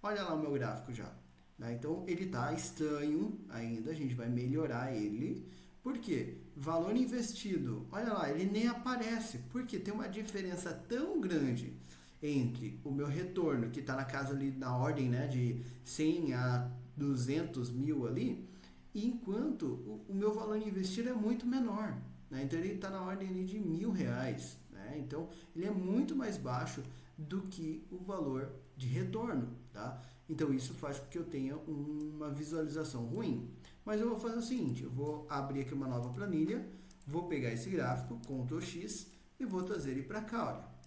olha lá o meu gráfico já. Né? Então, ele está estranho ainda, a gente vai melhorar ele. Por quê? Valor investido, olha lá, ele nem aparece, porque tem uma diferença tão grande entre o meu retorno, que está na casa ali, na ordem, né, de 100 a 200 mil ali, enquanto o meu valor investido é muito menor. Né? Então, ele está na ordem ali de R$1.000. Né? Então, ele é muito mais baixo do que o valor de retorno, tá? Então, isso faz com que eu tenha uma visualização ruim. Mas eu vou fazer o seguinte, eu vou abrir aqui uma nova planilha, vou pegar esse gráfico, Ctrl X, e vou trazer ele para cá, olha.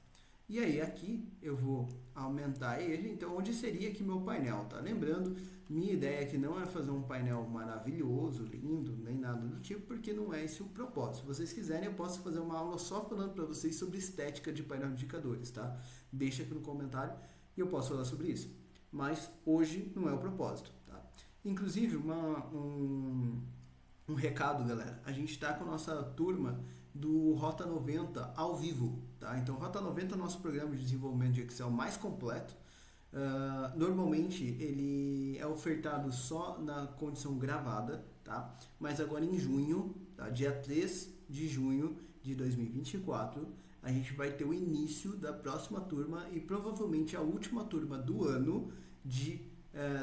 E aí, aqui, eu vou aumentar ele. Então, onde seria aqui meu painel, tá? Lembrando, minha ideia aqui não é fazer um painel maravilhoso, lindo, nem nada do tipo, porque não é esse o propósito. Se vocês quiserem, eu posso fazer uma aula só falando para vocês sobre estética de painel de indicadores, tá? Deixa aqui no comentário e eu posso falar sobre isso. Mas hoje não é o propósito, tá? Inclusive, um recado, galera. A gente está com a nossa turma do Rota 90 ao vivo, tá? Então, Rota 90 é o nosso programa de desenvolvimento de Excel mais completo. Normalmente, ele é ofertado só na condição gravada, tá? Mas agora em junho, tá? Dia 3 de junho de 2024, a gente vai ter o início da próxima turma e provavelmente a última turma do ano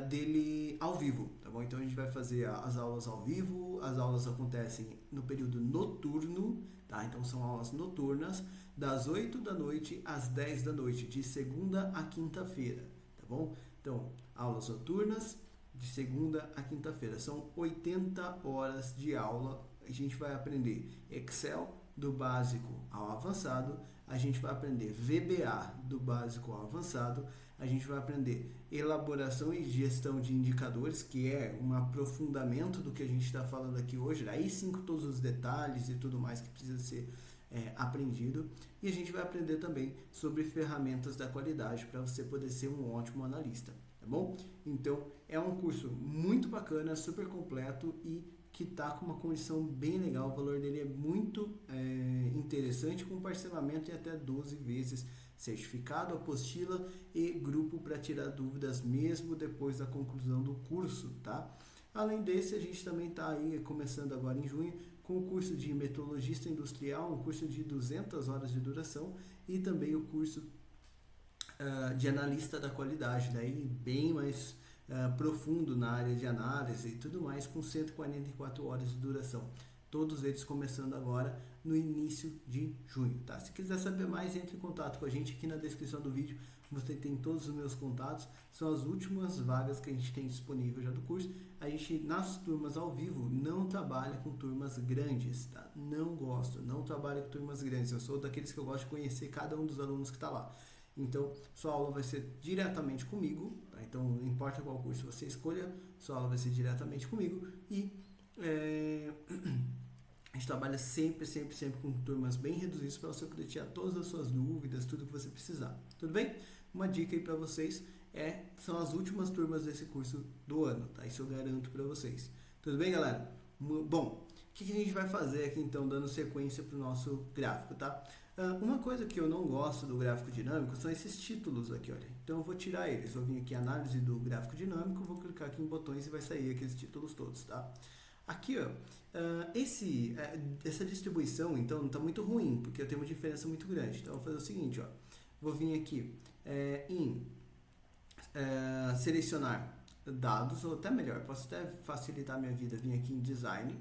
dele ao vivo, tá bom? Então a gente vai fazer as aulas ao vivo, as aulas acontecem no período noturno, tá? Então são aulas noturnas, das 8 da noite às 10 da noite, de segunda a quinta-feira, tá bom? Então, aulas noturnas, de segunda a quinta-feira, são 80 horas de aula, a gente vai aprender Excel, do básico ao avançado, a gente vai aprender VBA do básico ao avançado, a gente vai aprender elaboração e gestão de indicadores, que é um aprofundamento do que a gente está falando aqui hoje, aí sim com todos os detalhes e tudo mais que precisa ser aprendido, e a gente vai aprender também sobre ferramentas da qualidade para você poder ser um ótimo analista, tá bom? Então, é um curso muito bacana, super completo e que está com uma condição bem legal, o valor dele é muito interessante, com parcelamento em até 12 vezes, certificado, apostila e grupo para tirar dúvidas mesmo depois da conclusão do curso, tá? Além desse, a gente também está aí começando agora em junho com o curso de metrologista industrial, um curso de 200 horas de duração e também o curso de analista da qualidade, daí bem mais profundo na área de análise e tudo mais, com 144 horas de duração. Todos eles começando agora no início de junho, tá? Se quiser saber mais, entre em contato com a gente aqui na descrição do vídeo. Você tem todos os meus contatos, são as últimas vagas que a gente tem disponível já do curso. A gente, nas turmas ao vivo, não trabalha com turmas grandes, tá? Não trabalho com turmas grandes. Eu sou daqueles que eu gosto de conhecer cada um dos alunos que está lá. Então, sua aula vai ser diretamente comigo, tá? Então, não importa qual curso você escolha, sua aula vai ser diretamente comigo e a gente trabalha sempre com turmas bem reduzidas para você poder tirar todas as suas dúvidas, tudo que você precisar. Tudo bem? Uma dica aí para vocês são as últimas turmas desse curso do ano, tá? Isso eu garanto para vocês. Tudo bem, galera? Bom, o que a gente vai fazer aqui então, dando sequência para o nosso gráfico, tá? Uma coisa que eu não gosto do gráfico dinâmico são esses títulos aqui, olha. Então eu vou tirar eles, vou vir aqui em análise do gráfico dinâmico, vou clicar aqui em botões e vai sair aqueles títulos todos, tá? Aqui, ó, essa distribuição, então, está muito ruim, porque eu tenho uma diferença muito grande. Então, eu vou fazer o seguinte, ó, vou vir aqui em selecionar dados, ou até melhor, posso até facilitar a minha vida, vir aqui em design,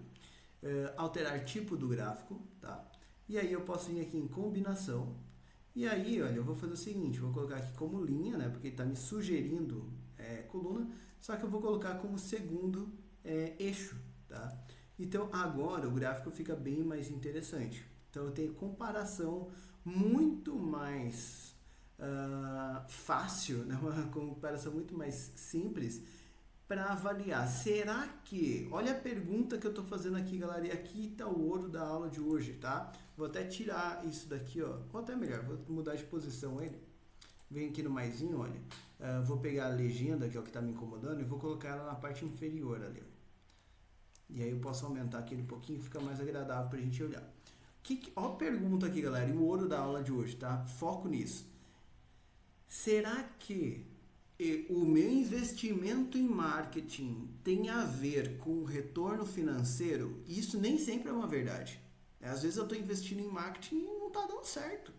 alterar tipo do gráfico, tá? E aí eu posso vir aqui em combinação, e aí, olha, eu vou fazer o seguinte, vou colocar aqui como linha, né, porque ele está me sugerindo coluna, só que eu vou colocar como segundo eixo, tá? Então, agora o gráfico fica bem mais interessante. Então, eu tenho comparação muito mais fácil, né? Uma comparação muito mais simples para avaliar. Será que... Olha a pergunta que eu estou fazendo aqui, galera. E aqui está o ouro da aula de hoje, tá? Vou até tirar isso daqui, ó. Ou até melhor, vou mudar de posição ele. Vem aqui no maisinho, olha. Vou pegar a legenda, que é o que está me incomodando, e vou colocar ela na parte inferior ali. E aí eu posso aumentar aquele um pouquinho, fica mais agradável para a gente olhar. Ó a pergunta aqui, galera, e o ouro da aula de hoje, tá? Foco nisso. Será que o meu investimento em marketing tem a ver com o retorno financeiro? Isso nem sempre é uma verdade. Às vezes eu estou investindo em marketing e não está dando certo.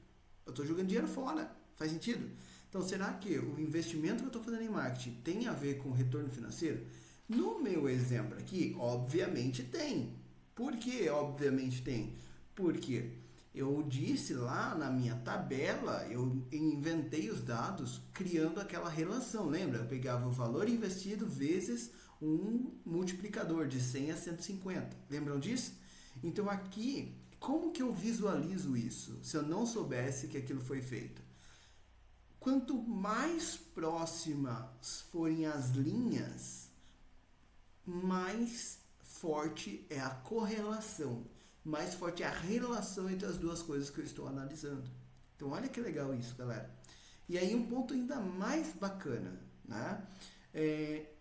Eu estou jogando dinheiro fora. Faz sentido? Então, será que o investimento que eu estou fazendo em marketing tem a ver com o retorno financeiro? No meu exemplo aqui, obviamente tem. Por que obviamente tem? Porque eu disse lá na minha tabela, eu inventei os dados criando aquela relação, lembra? Eu pegava o valor investido vezes um multiplicador de 100 a 150. Lembram disso? Então aqui, como que eu visualizo isso se eu não soubesse que aquilo foi feito? Quanto mais próximas forem as linhas, mais forte é a correlação, mais forte é a relação entre as duas coisas que eu estou analisando. Então, olha que legal isso, galera. E aí, um ponto ainda mais bacana, né?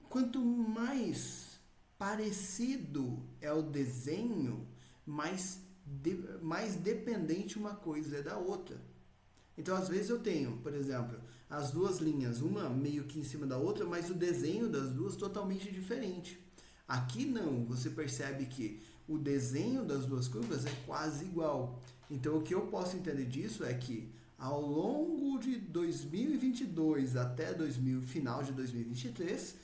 Quanto mais parecido é o desenho, mais dependente uma coisa é da outra. Então, às vezes eu tenho, por exemplo, as duas linhas, uma meio que em cima da outra, mas o desenho das duas totalmente diferente. Aqui não, você percebe que o desenho das duas curvas é quase igual. Então, o que eu posso entender disso é que ao longo de 2022 até final de 2023,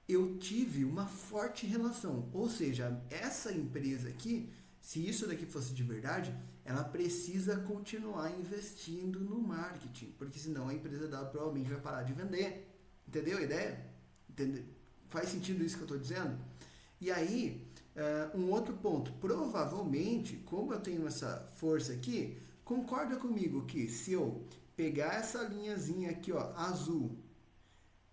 eu tive uma forte relação. Ou seja, essa empresa aqui, se isso daqui fosse de verdade, ela precisa continuar investindo no marketing, porque senão a empresa dela provavelmente vai parar de vender. Entendeu a ideia? Faz sentido isso que eu estou dizendo? E aí, um outro ponto, provavelmente, como eu tenho essa força aqui, concorda comigo que se eu pegar essa linhazinha aqui, ó, azul,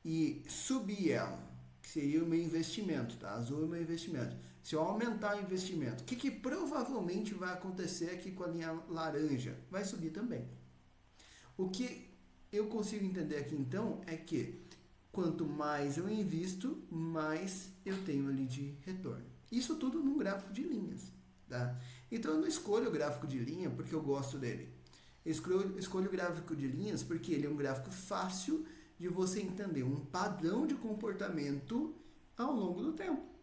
e subir ela, que seria o meu investimento, tá? Azul é o meu investimento. Se eu aumentar o investimento, o que provavelmente vai acontecer aqui com a linha laranja? Vai subir também. O que eu consigo entender aqui, então, é que quanto mais eu invisto, mais eu tenho ali de retorno. Isso tudo num gráfico de linhas, tá? Então, eu não escolho o gráfico de linha porque eu gosto dele. Eu escolho o gráfico de linhas porque ele é um gráfico fácil de você entender um padrão de comportamento ao longo do tempo.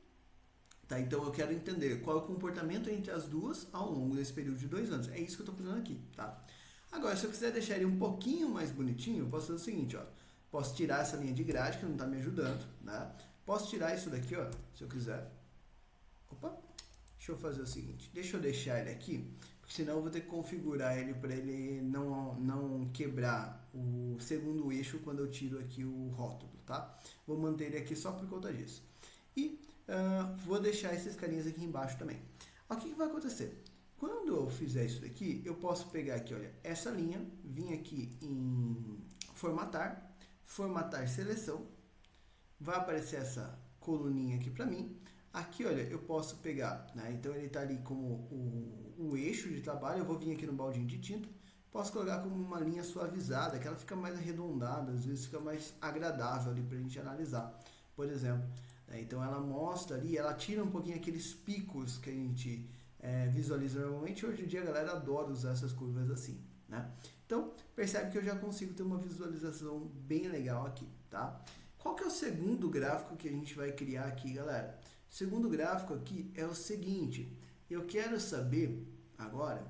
Tá, então eu quero entender qual é o comportamento entre as duas ao longo desse período de 2 anos. É isso que eu estou fazendo aqui, tá? Agora, se eu quiser deixar ele um pouquinho mais bonitinho, eu posso fazer o seguinte, ó. Posso tirar essa linha de grade que não está me ajudando, né? Posso tirar isso daqui, ó, se eu quiser. Opa, deixa eu fazer o seguinte. Deixa eu deixar ele aqui, porque senão eu vou ter que configurar ele para ele não quebrar o segundo eixo quando eu tiro aqui o rótulo, tá? Vou manter ele aqui só por conta disso. E vou deixar esses carinhas aqui embaixo também. O que vai acontecer? Quando eu fizer isso daqui, eu posso pegar aqui, olha, essa linha, vir aqui em formatar seleção, vai aparecer essa coluninha aqui para mim. Aqui, olha, eu posso pegar, né? Então ele está ali como o eixo de trabalho, eu vou vir aqui no baldinho de tinta, posso colocar como uma linha suavizada, que ela fica mais arredondada, às vezes fica mais agradável ali para a gente analisar, por exemplo. Então ela mostra ali, ela tira um pouquinho aqueles picos que a gente visualiza normalmente. Hoje em dia a galera adora usar essas curvas assim, né? Então percebe que eu já consigo ter uma visualização bem legal aqui, tá? Qual que é o segundo gráfico que a gente vai criar aqui, galera? Segundo gráfico aqui é o seguinte, eu quero saber agora,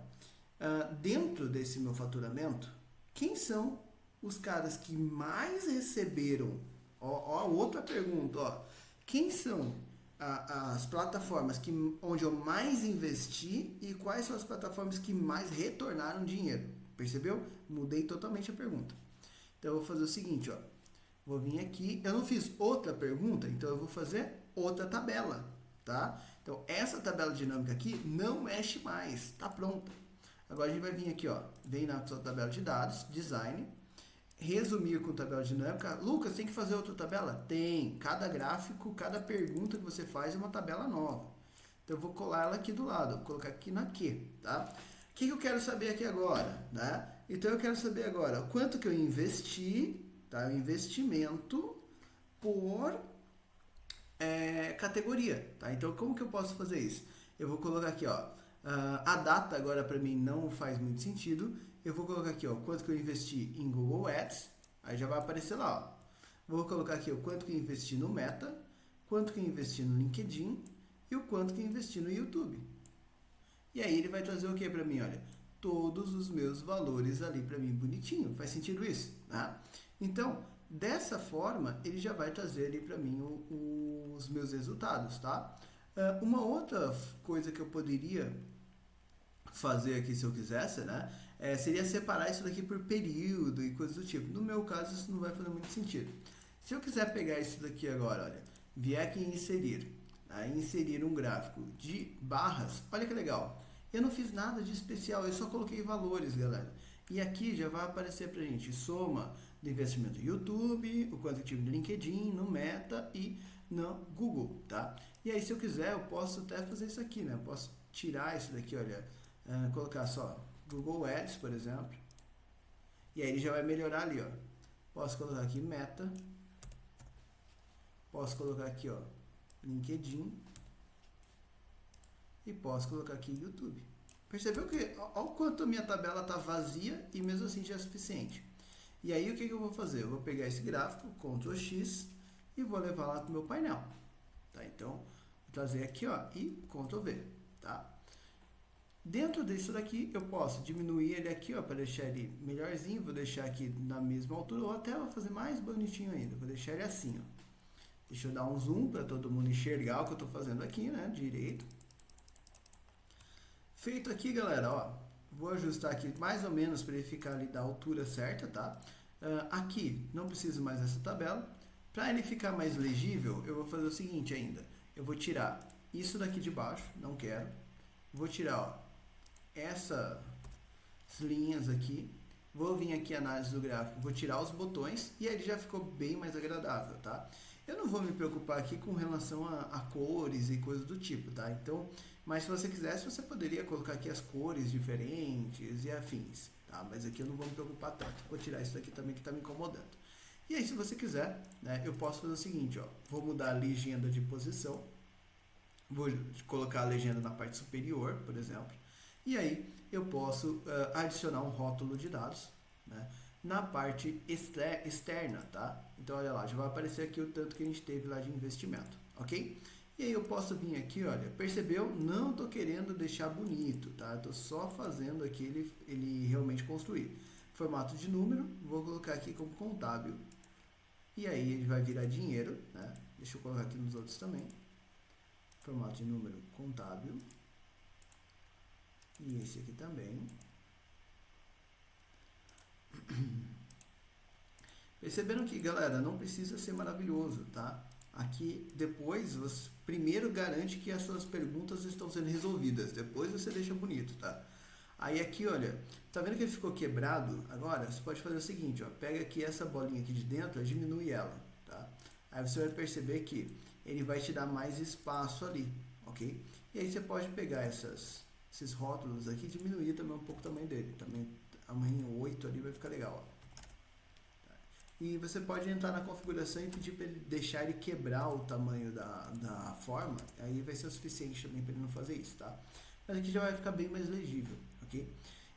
dentro desse meu faturamento, quem são os caras que mais receberam? Ó, outra pergunta, ó. Quem são as plataformas onde eu mais investi e quais são as plataformas que mais retornaram dinheiro? Percebeu? Mudei totalmente a pergunta. Então eu vou fazer o seguinte, ó. Vou vir aqui, eu não fiz outra pergunta, então eu vou fazer outra tabela, tá? Então essa tabela dinâmica aqui não mexe mais, tá pronta. Agora a gente vai vir aqui, ó, vem na sua tabela de dados, design, resumir com tabela dinâmica. Lucas, tem que fazer outra tabela? Tem. Cada gráfico, cada pergunta que você faz é uma tabela nova. Então eu vou colar ela aqui do lado, vou colocar aqui na Q, tá? O que eu quero saber aqui agora, né? Então eu quero saber agora quanto que eu investi, tá? O investimento por categoria, tá? Então como que eu posso fazer isso? Eu vou colocar aqui, ó, a data agora para mim não faz muito sentido. Eu vou colocar aqui, ó, quanto que eu investi em Google Ads, aí já vai aparecer lá, ó. Vou colocar aqui o quanto que eu investi no Meta, quanto que eu investi no LinkedIn e o quanto que eu investi no YouTube. E aí ele vai trazer o que para mim, olha, todos os meus valores ali para mim bonitinho. Faz sentido isso, né? Então, dessa forma, ele já vai trazer ali para mim os meus resultados, tá? Uma outra coisa que eu poderia fazer aqui se eu quisesse, né? Seria separar isso daqui por período e coisas do tipo. No meu caso, isso não vai fazer muito sentido. Se eu quiser pegar isso daqui agora, olha, vier aqui em inserir, né? Inserir um gráfico de barras, olha que legal. Eu não fiz nada de especial, eu só coloquei valores, galera. E aqui já vai aparecer pra gente soma do investimento no YouTube, o quanto eu tive no LinkedIn, no Meta e no Google, tá? E aí, se eu quiser, eu posso até fazer isso aqui, né? Eu posso tirar isso daqui, olha, colocar só Google Ads, por exemplo. E aí ele já vai melhorar ali, ó. Posso colocar aqui Meta. Posso colocar aqui, ó, LinkedIn. E posso colocar aqui YouTube. Percebeu que, olha o quanto a minha tabela está vazia e mesmo assim já é suficiente. E aí o que eu vou fazer? Eu vou pegar esse gráfico, Ctrl X, e vou levar lá para o meu painel. Tá? Então, vou trazer aqui, ó, e Ctrl V. Tá? Dentro disso daqui, eu posso diminuir ele aqui, ó, para deixar ele melhorzinho. Vou deixar aqui na mesma altura, ou até vou fazer mais bonitinho ainda. Vou deixar ele assim, ó. Deixa eu dar um zoom para todo mundo enxergar o que eu estou fazendo aqui, né? Direito. Feito aqui, galera, ó. Vou ajustar aqui mais ou menos para ele ficar ali da altura certa, tá? Aqui, não preciso mais dessa tabela. Para ele ficar mais legível, eu vou fazer o seguinte ainda. Eu vou tirar isso daqui de baixo, não quero. Vou tirar, ó, essas linhas aqui. Vou vir aqui análise do gráfico, vou tirar os botões e aí ele já ficou bem mais agradável, tá? Eu não vou me preocupar aqui com relação a cores e coisas do tipo, tá? Então, mas se você quisesse, você poderia colocar aqui as cores diferentes e afins, tá? Mas aqui eu não vou me preocupar tanto. Vou tirar isso daqui também que está me incomodando. E aí, se você quiser, né, eu posso fazer o seguinte, ó. Vou mudar a legenda de posição. Vou colocar a legenda na parte superior, por exemplo. E aí, eu posso adicionar um rótulo de dados, né, na parte externa, tá? Então, olha lá, já vai aparecer aqui o tanto que a gente teve lá de investimento, ok? E aí eu posso vir aqui, olha, percebeu? Não tô querendo deixar bonito, tá? Eu tô só fazendo aqui ele realmente construir. Formato de número, vou colocar aqui como contábil. E aí ele vai virar dinheiro, né? Deixa eu colocar aqui nos outros também. Formato de número contábil. E esse aqui também. Perceberam que, galera, não precisa ser maravilhoso, tá? Aqui, depois, você primeiro garante que as suas perguntas estão sendo resolvidas. Depois você deixa bonito, tá? Aí aqui, olha, tá vendo que ele ficou quebrado? Agora, você pode fazer o seguinte, ó. Pega aqui essa bolinha aqui de dentro, diminui ela, tá? Aí você vai perceber que ele vai te dar mais espaço ali, ok? E aí você pode pegar esses rótulos aqui e diminuir também um pouco o tamanho dele. Também, tamanho 8 ali vai ficar legal, ó. E você pode entrar na configuração e pedir para ele deixar ele quebrar o tamanho da forma. Aí vai ser o suficiente também para ele não fazer isso, tá? Mas aqui já vai ficar bem mais legível, ok?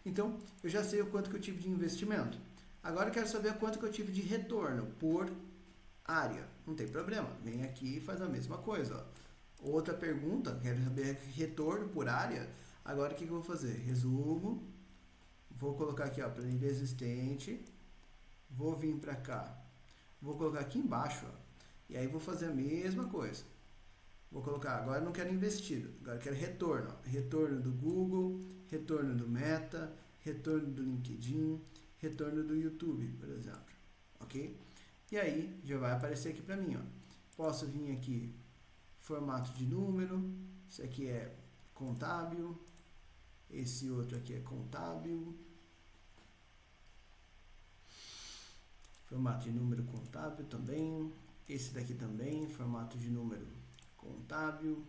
Então, eu já sei o quanto que eu tive de investimento. Agora eu quero saber quanto que eu tive de retorno por área. Não tem problema. Vem aqui e faz a mesma coisa, ó. Outra pergunta, quero saber retorno por área. Agora o que eu vou fazer? Resumo, vou colocar aqui, ó, planilha existente, vou vir para cá, vou colocar aqui embaixo, ó, e aí vou fazer a mesma coisa. Vou colocar, agora eu não quero investido, agora eu quero retorno, ó, retorno do Google, retorno do Meta, retorno do LinkedIn, retorno do YouTube, por exemplo, ok? E aí já vai aparecer aqui para mim, ó. Posso vir aqui, formato de número, esse aqui é contábil, esse outro aqui é contábil, formato de número contábil também, esse daqui também, formato de número contábil,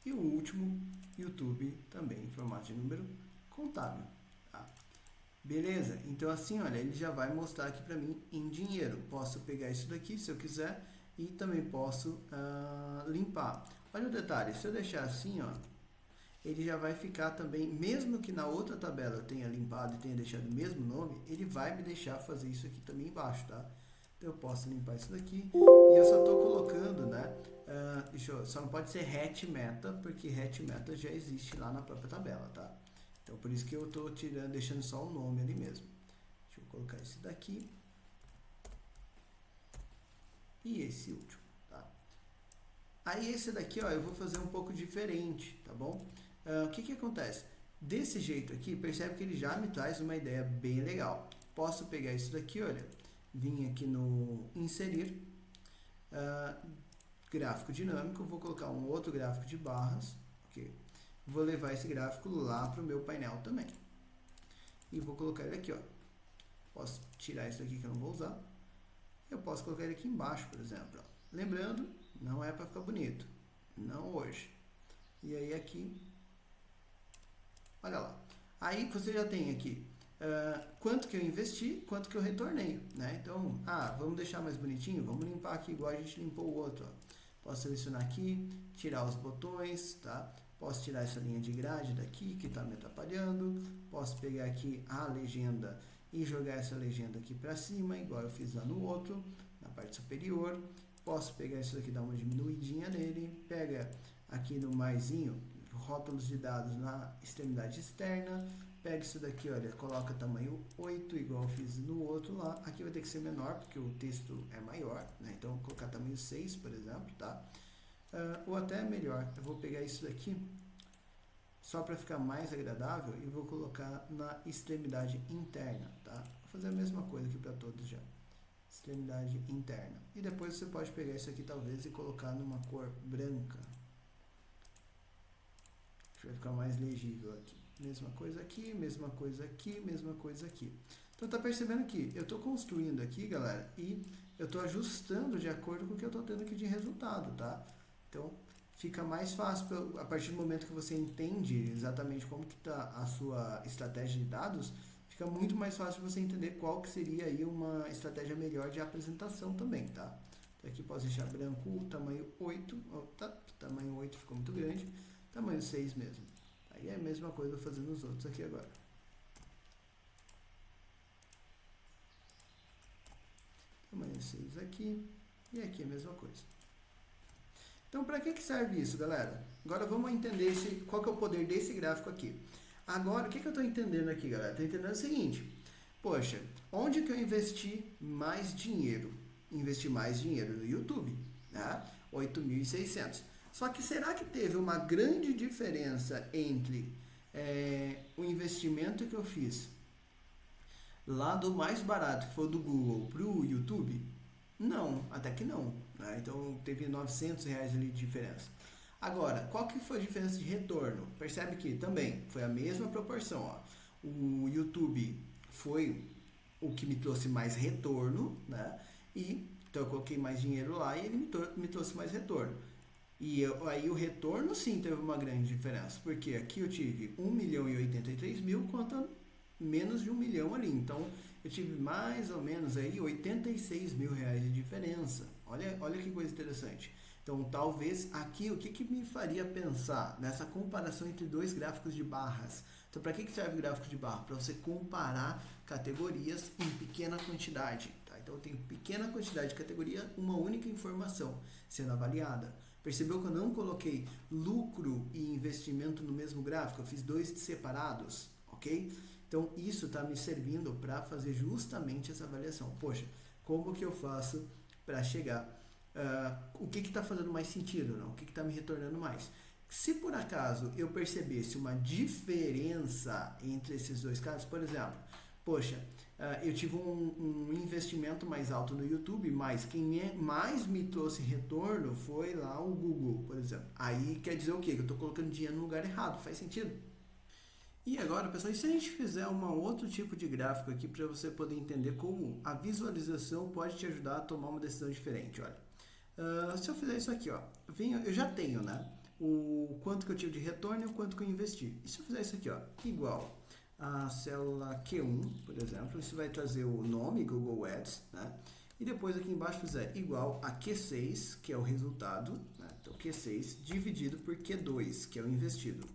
e o último, YouTube, também, formato de número contábil. Tá? Beleza? Então assim, olha, ele já vai mostrar aqui para mim em dinheiro. Posso pegar isso daqui, se eu quiser, e também posso limpar. Olha o detalhe, se eu deixar assim, ó, ele já vai ficar também, mesmo que na outra tabela eu tenha limpado e tenha deixado o mesmo nome, ele vai me deixar fazer isso aqui também embaixo, tá? Então eu posso limpar isso daqui, e eu só estou colocando, né, só não pode ser hat meta, porque hat meta já existe lá na própria tabela, tá? Então por isso que eu estou deixando só o nome ali mesmo. Deixa eu colocar esse daqui, e esse último, tá? Aí esse daqui, ó, eu vou fazer um pouco diferente, tá bom? O que acontece? Desse jeito aqui, percebe que ele já me traz uma ideia bem legal. Posso pegar isso daqui, olha, vim aqui no inserir, gráfico dinâmico, vou colocar um outro gráfico de barras, ok? Vou levar esse gráfico lá para o meu painel também. E vou colocar ele aqui, ó. Posso tirar isso aqui que eu não vou usar. Eu posso colocar ele aqui embaixo, por exemplo, ó. Lembrando, não é para ficar bonito, não hoje. E aí aqui, olha lá. Aí você já tem aqui quanto que eu investi, quanto que eu retornei, né? Então, vamos deixar mais bonitinho, vamos limpar aqui igual a gente limpou o outro, ó. Posso selecionar aqui, tirar os botões, tá? Posso tirar essa linha de grade daqui que está me atrapalhando. Posso pegar aqui a legenda e jogar essa legenda aqui para cima, igual eu fiz lá no outro, na parte superior. Posso pegar isso aqui, dar uma diminuidinha nele, pega aqui no maisinho, rótulos de dados na extremidade externa, pega isso daqui, olha, coloca tamanho 8, igual eu fiz no outro lá. Aqui vai ter que ser menor, porque o texto é maior, né? Então, vou colocar tamanho 6, por exemplo, tá? Ou até melhor, eu vou pegar isso daqui, só para ficar mais agradável, e vou colocar na extremidade interna, tá? Vou fazer a mesma coisa aqui para todos já. Extremidade interna. E depois você pode pegar isso aqui, talvez, e colocar numa cor branca. Vai ficar mais legível aqui. Mesma coisa aqui, mesma coisa aqui, mesma coisa aqui. Então tá percebendo que eu estou construindo aqui, galera, e eu estou ajustando de acordo com o que eu estou tendo aqui de resultado, tá? Então fica mais fácil, a partir do momento que você entende exatamente como que está a sua estratégia de dados, fica muito mais fácil você entender qual que seria aí uma estratégia melhor de apresentação também, tá? Então aqui posso deixar branco, tamanho 8, tamanho 8 ficou muito grande, tamanho 6 mesmo. Aí é a mesma coisa fazendo os outros aqui agora. Tamanho 6 aqui, e aqui a mesma coisa. Então, para que serve isso, galera? Agora vamos entender qual que é o poder desse gráfico aqui. Agora, o que eu estou entendendo aqui, galera? Estou entendendo o seguinte. Poxa, onde que eu investi mais dinheiro? Investi mais dinheiro no YouTube, né? 8.600. Só que será que teve uma grande diferença entre o investimento que eu fiz lá do mais barato, que foi o do Google, para o YouTube? Não, até que não, né? Então teve R$900 ali de diferença. Agora, qual que foi a diferença de retorno? Percebe que também foi a mesma proporção, ó. O YouTube foi o que me trouxe mais retorno, né? E então eu coloquei mais dinheiro lá e ele me trouxe mais retorno. E aí o retorno sim teve uma grande diferença, porque aqui eu tive 1.083.000 contra menos de 1 milhão ali. Então eu tive mais ou menos aí R$86.000 de diferença. Olha que coisa interessante. Então talvez aqui o que me faria pensar nessa comparação entre dois gráficos de barras. Então para que serve o gráfico de barra? Para você comparar categorias em pequena quantidade. Tá? Então eu tenho pequena quantidade de categoria, uma única informação sendo avaliada. Percebeu que eu não coloquei lucro e investimento no mesmo gráfico? Eu fiz dois separados, ok? Então, isso está me servindo para fazer justamente essa avaliação. Poxa, como que eu faço para chegar? O que está fazendo mais sentido? Não? O que está me retornando mais? Se por acaso eu percebesse uma diferença entre esses dois casos, por exemplo, poxa, eu tive um investimento mais alto no YouTube, mas quem mais me trouxe retorno foi lá o Google, por exemplo. Aí quer dizer o quê? Que eu estou colocando dinheiro no lugar errado. Faz sentido? E agora, pessoal, e se a gente fizer um outro tipo de gráfico aqui para você poder entender como a visualização pode te ajudar a tomar uma decisão diferente? Olha, se eu fizer isso aqui, ó, eu já tenho, né? O quanto que eu tive de retorno e o quanto que eu investi. E se eu fizer isso aqui, ó, igual a célula Q1, por exemplo, isso vai trazer o nome Google Ads, né? E depois aqui embaixo fizer igual a Q6, que é o resultado, né? Então Q6 dividido por Q2, que é o investido.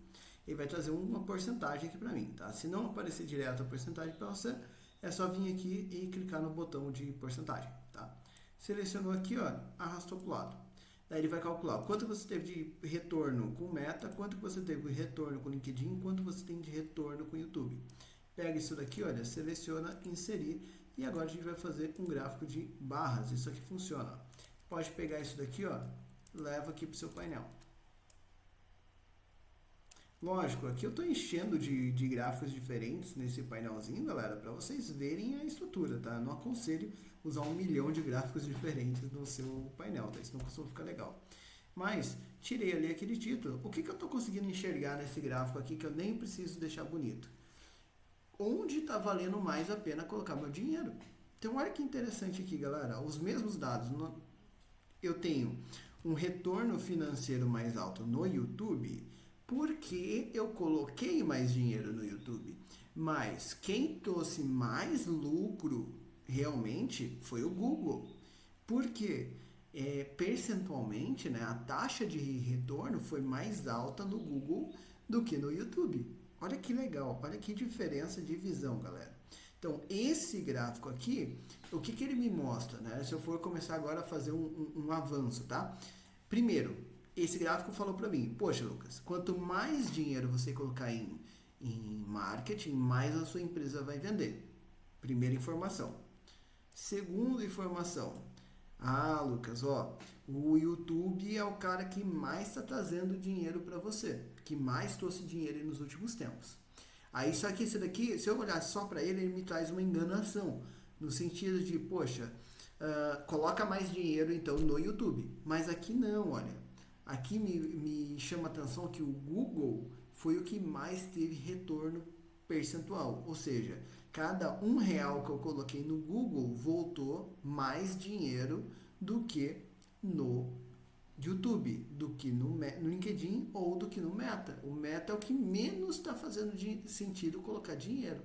E vai trazer uma porcentagem aqui para mim, tá? Se não aparecer direto a porcentagem para você, é só vir aqui e clicar no botão de porcentagem, tá? Selecionou aqui, ó, arrastou para o lado. Daí ele vai calcular quanto você teve de retorno com Meta, quanto você teve de retorno com LinkedIn, quanto você tem de retorno com YouTube. Pega isso daqui, olha, seleciona, inserir, e agora a gente vai fazer um gráfico de barras. Isso aqui funciona. Pode pegar isso daqui, ó, leva aqui para o seu painel. Lógico, aqui eu estou enchendo de gráficos diferentes nesse painelzinho, galera, para vocês verem a estrutura, tá? Não aconselho usar 1 milhão de gráficos diferentes no seu painel, tá? Isso não costuma ficar legal. Mas, tirei ali aquele título. O que eu estou conseguindo enxergar nesse gráfico aqui que eu nem preciso deixar bonito? Onde está valendo mais a pena colocar meu dinheiro? Então, olha que interessante aqui, galera. Os mesmos dados. Eu tenho um retorno financeiro mais alto no YouTube, porque eu coloquei mais dinheiro no YouTube. Mas quem trouxe mais lucro realmente foi o Google. Por quê? Percentualmente, né, a taxa de retorno foi mais alta no Google do que no YouTube. Olha que legal, olha que diferença de visão, galera. Então, esse gráfico aqui, o que ele me mostra, né? Se eu for começar agora a fazer um avanço, tá? Primeiro, esse gráfico falou para mim, poxa, Lucas, quanto mais dinheiro você colocar em marketing, mais a sua empresa vai vender. Primeira informação. Segunda informação. Lucas, ó, o YouTube é o cara que mais está trazendo dinheiro para você, que mais trouxe dinheiro nos últimos tempos. Aí, só que esse daqui, se eu olhar só para ele me traz uma enganação, no sentido de, poxa, coloca mais dinheiro então no YouTube. Mas aqui não, olha. Aqui me chama a atenção que o Google foi o que mais teve retorno percentual. Ou seja, cada R$1 que eu coloquei no Google voltou mais dinheiro do que no YouTube, do que no LinkedIn ou do que no Meta. O Meta é o que menos está fazendo sentido colocar dinheiro.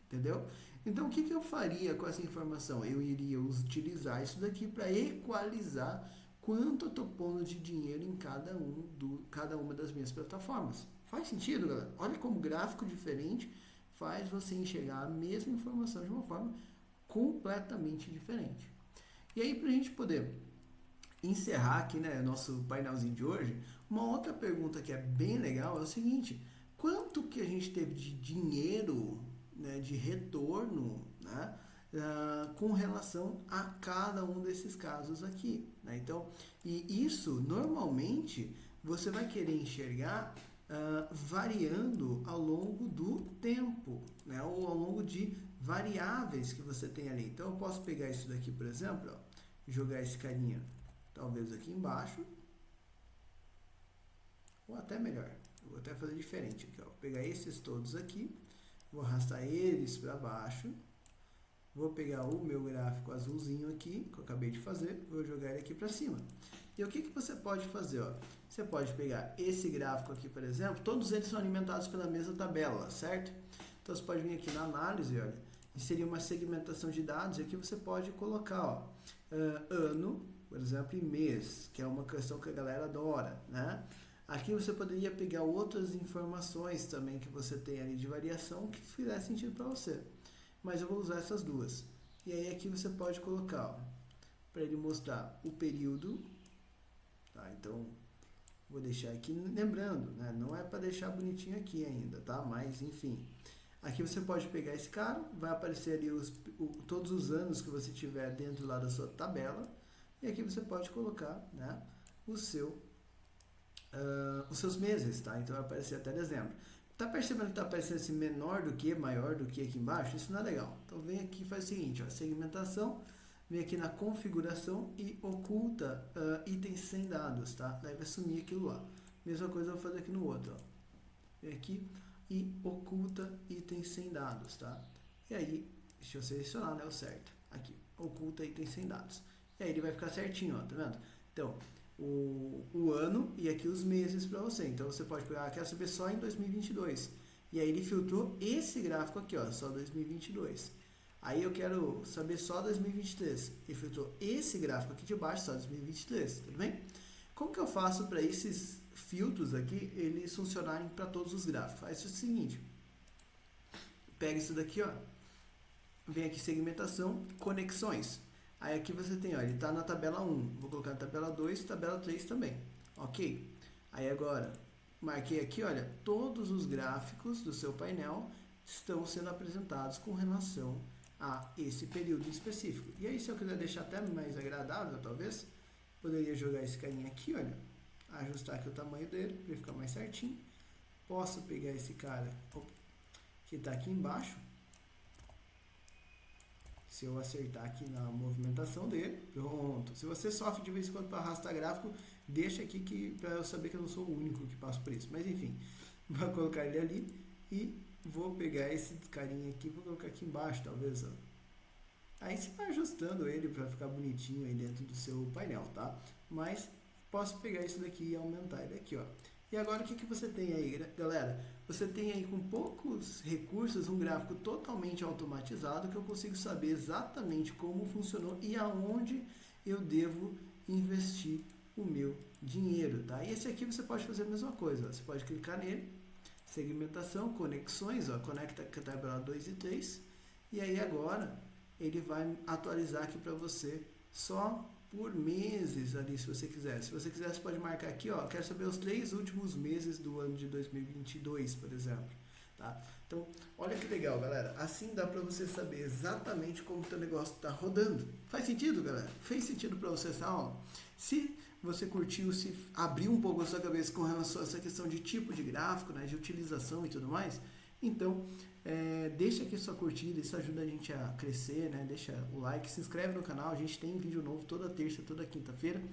Entendeu? Então, o que eu faria com essa informação? Eu iria utilizar isso daqui para equalizar quanto eu estou pondo de dinheiro em cada uma das minhas plataformas. Faz sentido, galera? Olha como gráfico diferente faz você enxergar a mesma informação de uma forma completamente diferente. E aí, para a gente poder encerrar aqui, né, nosso painelzinho de hoje, uma outra pergunta que é bem legal é o seguinte: quanto que a gente teve de dinheiro, né, de retorno, né, com relação a cada um desses casos aqui, né? Então, e isso normalmente você vai querer enxergar variando ao longo do tempo, né? Ou ao longo de variáveis que você tem ali. Então, eu posso pegar isso daqui, por exemplo, ó, jogar esse carinha talvez aqui embaixo, ou até melhor, eu vou até fazer diferente aqui, ó. Vou pegar esses todos aqui, vou arrastar eles para baixo, vou pegar o meu gráfico azulzinho aqui, que eu acabei de fazer, vou jogar ele aqui para cima. E o que você pode fazer? Ó? Você pode pegar esse gráfico aqui, por exemplo, todos eles são alimentados pela mesma tabela, certo? Então, você pode vir aqui na análise, olha, inserir uma segmentação de dados, e aqui você pode colocar, ó, ano, por exemplo, e mês, que é uma questão que a galera adora, né? Aqui você poderia pegar outras informações também que você tem ali de variação que fizer sentido para você. Mas eu vou usar essas duas. E aí aqui você pode colocar, para ele mostrar o período tá? Então, vou deixar aqui, lembrando, né? Não é para deixar bonitinho aqui ainda, tá? Mas, enfim. Aqui você pode pegar esse cara, vai aparecer ali todos os anos que você tiver dentro lá da sua tabela. E aqui você pode colocar, né, os seus meses, tá? Então vai aparecer até dezembro. Tá percebendo que tá aparecendo esse menor do que, maior do que aqui embaixo? Isso não é legal. Então vem aqui e faz o seguinte, ó, segmentação, vem aqui na configuração e oculta itens sem dados, tá? Daí vai sumir aquilo lá. Mesma coisa eu vou fazer aqui no outro, ó. Vem aqui e oculta itens sem dados, tá? E aí, deixa eu selecionar, né, o certo. Aqui, oculta itens sem dados. E aí ele vai ficar certinho, ó, tá vendo? Então, o ano e aqui os meses para você. Então você pode pegar, quero saber só em 2022. E aí ele filtrou esse gráfico aqui, ó, só 2022. Aí eu quero saber só 2023. Ele filtrou esse gráfico aqui de baixo, só 2023, tudo bem? Como que eu faço para esses filtros aqui, eles funcionarem para todos os gráficos? Faz o seguinte, pega isso daqui, ó, vem aqui segmentação, conexões. Aí aqui você tem, ó, ele está na tabela 1, vou colocar na tabela 2, tabela 3 também, ok? Aí agora, marquei aqui, olha, todos os gráficos do seu painel estão sendo apresentados com relação a esse período específico. E aí se eu quiser deixar até mais agradável, talvez, poderia jogar esse carinha aqui, olha, ajustar aqui o tamanho dele, para ele ficar mais certinho. Posso pegar esse cara que está aqui embaixo, se eu acertar aqui na movimentação dele, pronto. Se você sofre de vez em quando para arrastar gráfico, deixa aqui para eu saber que eu não sou o único que passa por isso. Mas enfim, vou colocar ele ali e vou pegar esse carinha aqui, vou colocar aqui embaixo, talvez, ó. Aí você vai ajustando ele para ficar bonitinho aí dentro do seu painel, tá? Mas posso pegar isso daqui e aumentar ele aqui, ó. E agora o que você tem aí, galera? Você tem aí com poucos recursos um gráfico totalmente automatizado que eu consigo saber exatamente como funcionou e aonde eu devo investir o meu dinheiro, tá? E esse aqui você pode fazer a mesma coisa, ó. Você pode clicar nele, segmentação, conexões, ó, conecta com a tabela 2 e 3, e aí agora ele vai atualizar aqui para você só por meses ali, se você quiser. Se você quiser, você pode marcar aqui, ó, quero saber os 3 últimos meses do ano de 2022, por exemplo, tá? Então, olha que legal, galera. Assim dá para você saber exatamente como o teu negócio está rodando. Faz sentido, galera? Fez sentido para você essa aula? Se você curtiu, se abriu um pouco a sua cabeça com relação a essa questão de tipo de gráfico, né, de utilização e tudo mais, então, deixa aqui sua curtida, isso ajuda a gente a crescer, né? Deixa o like, se inscreve no canal, a gente tem vídeo novo toda terça, toda quinta-feira.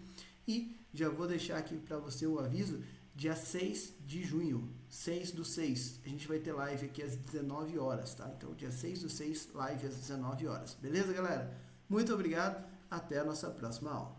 E já vou deixar aqui para você o aviso, dia 6 de junho, 6/6, a gente vai ter live aqui às 19 horas, tá? Então, dia 6/6, live às 19 horas. Beleza, galera? Muito obrigado, até a nossa próxima aula.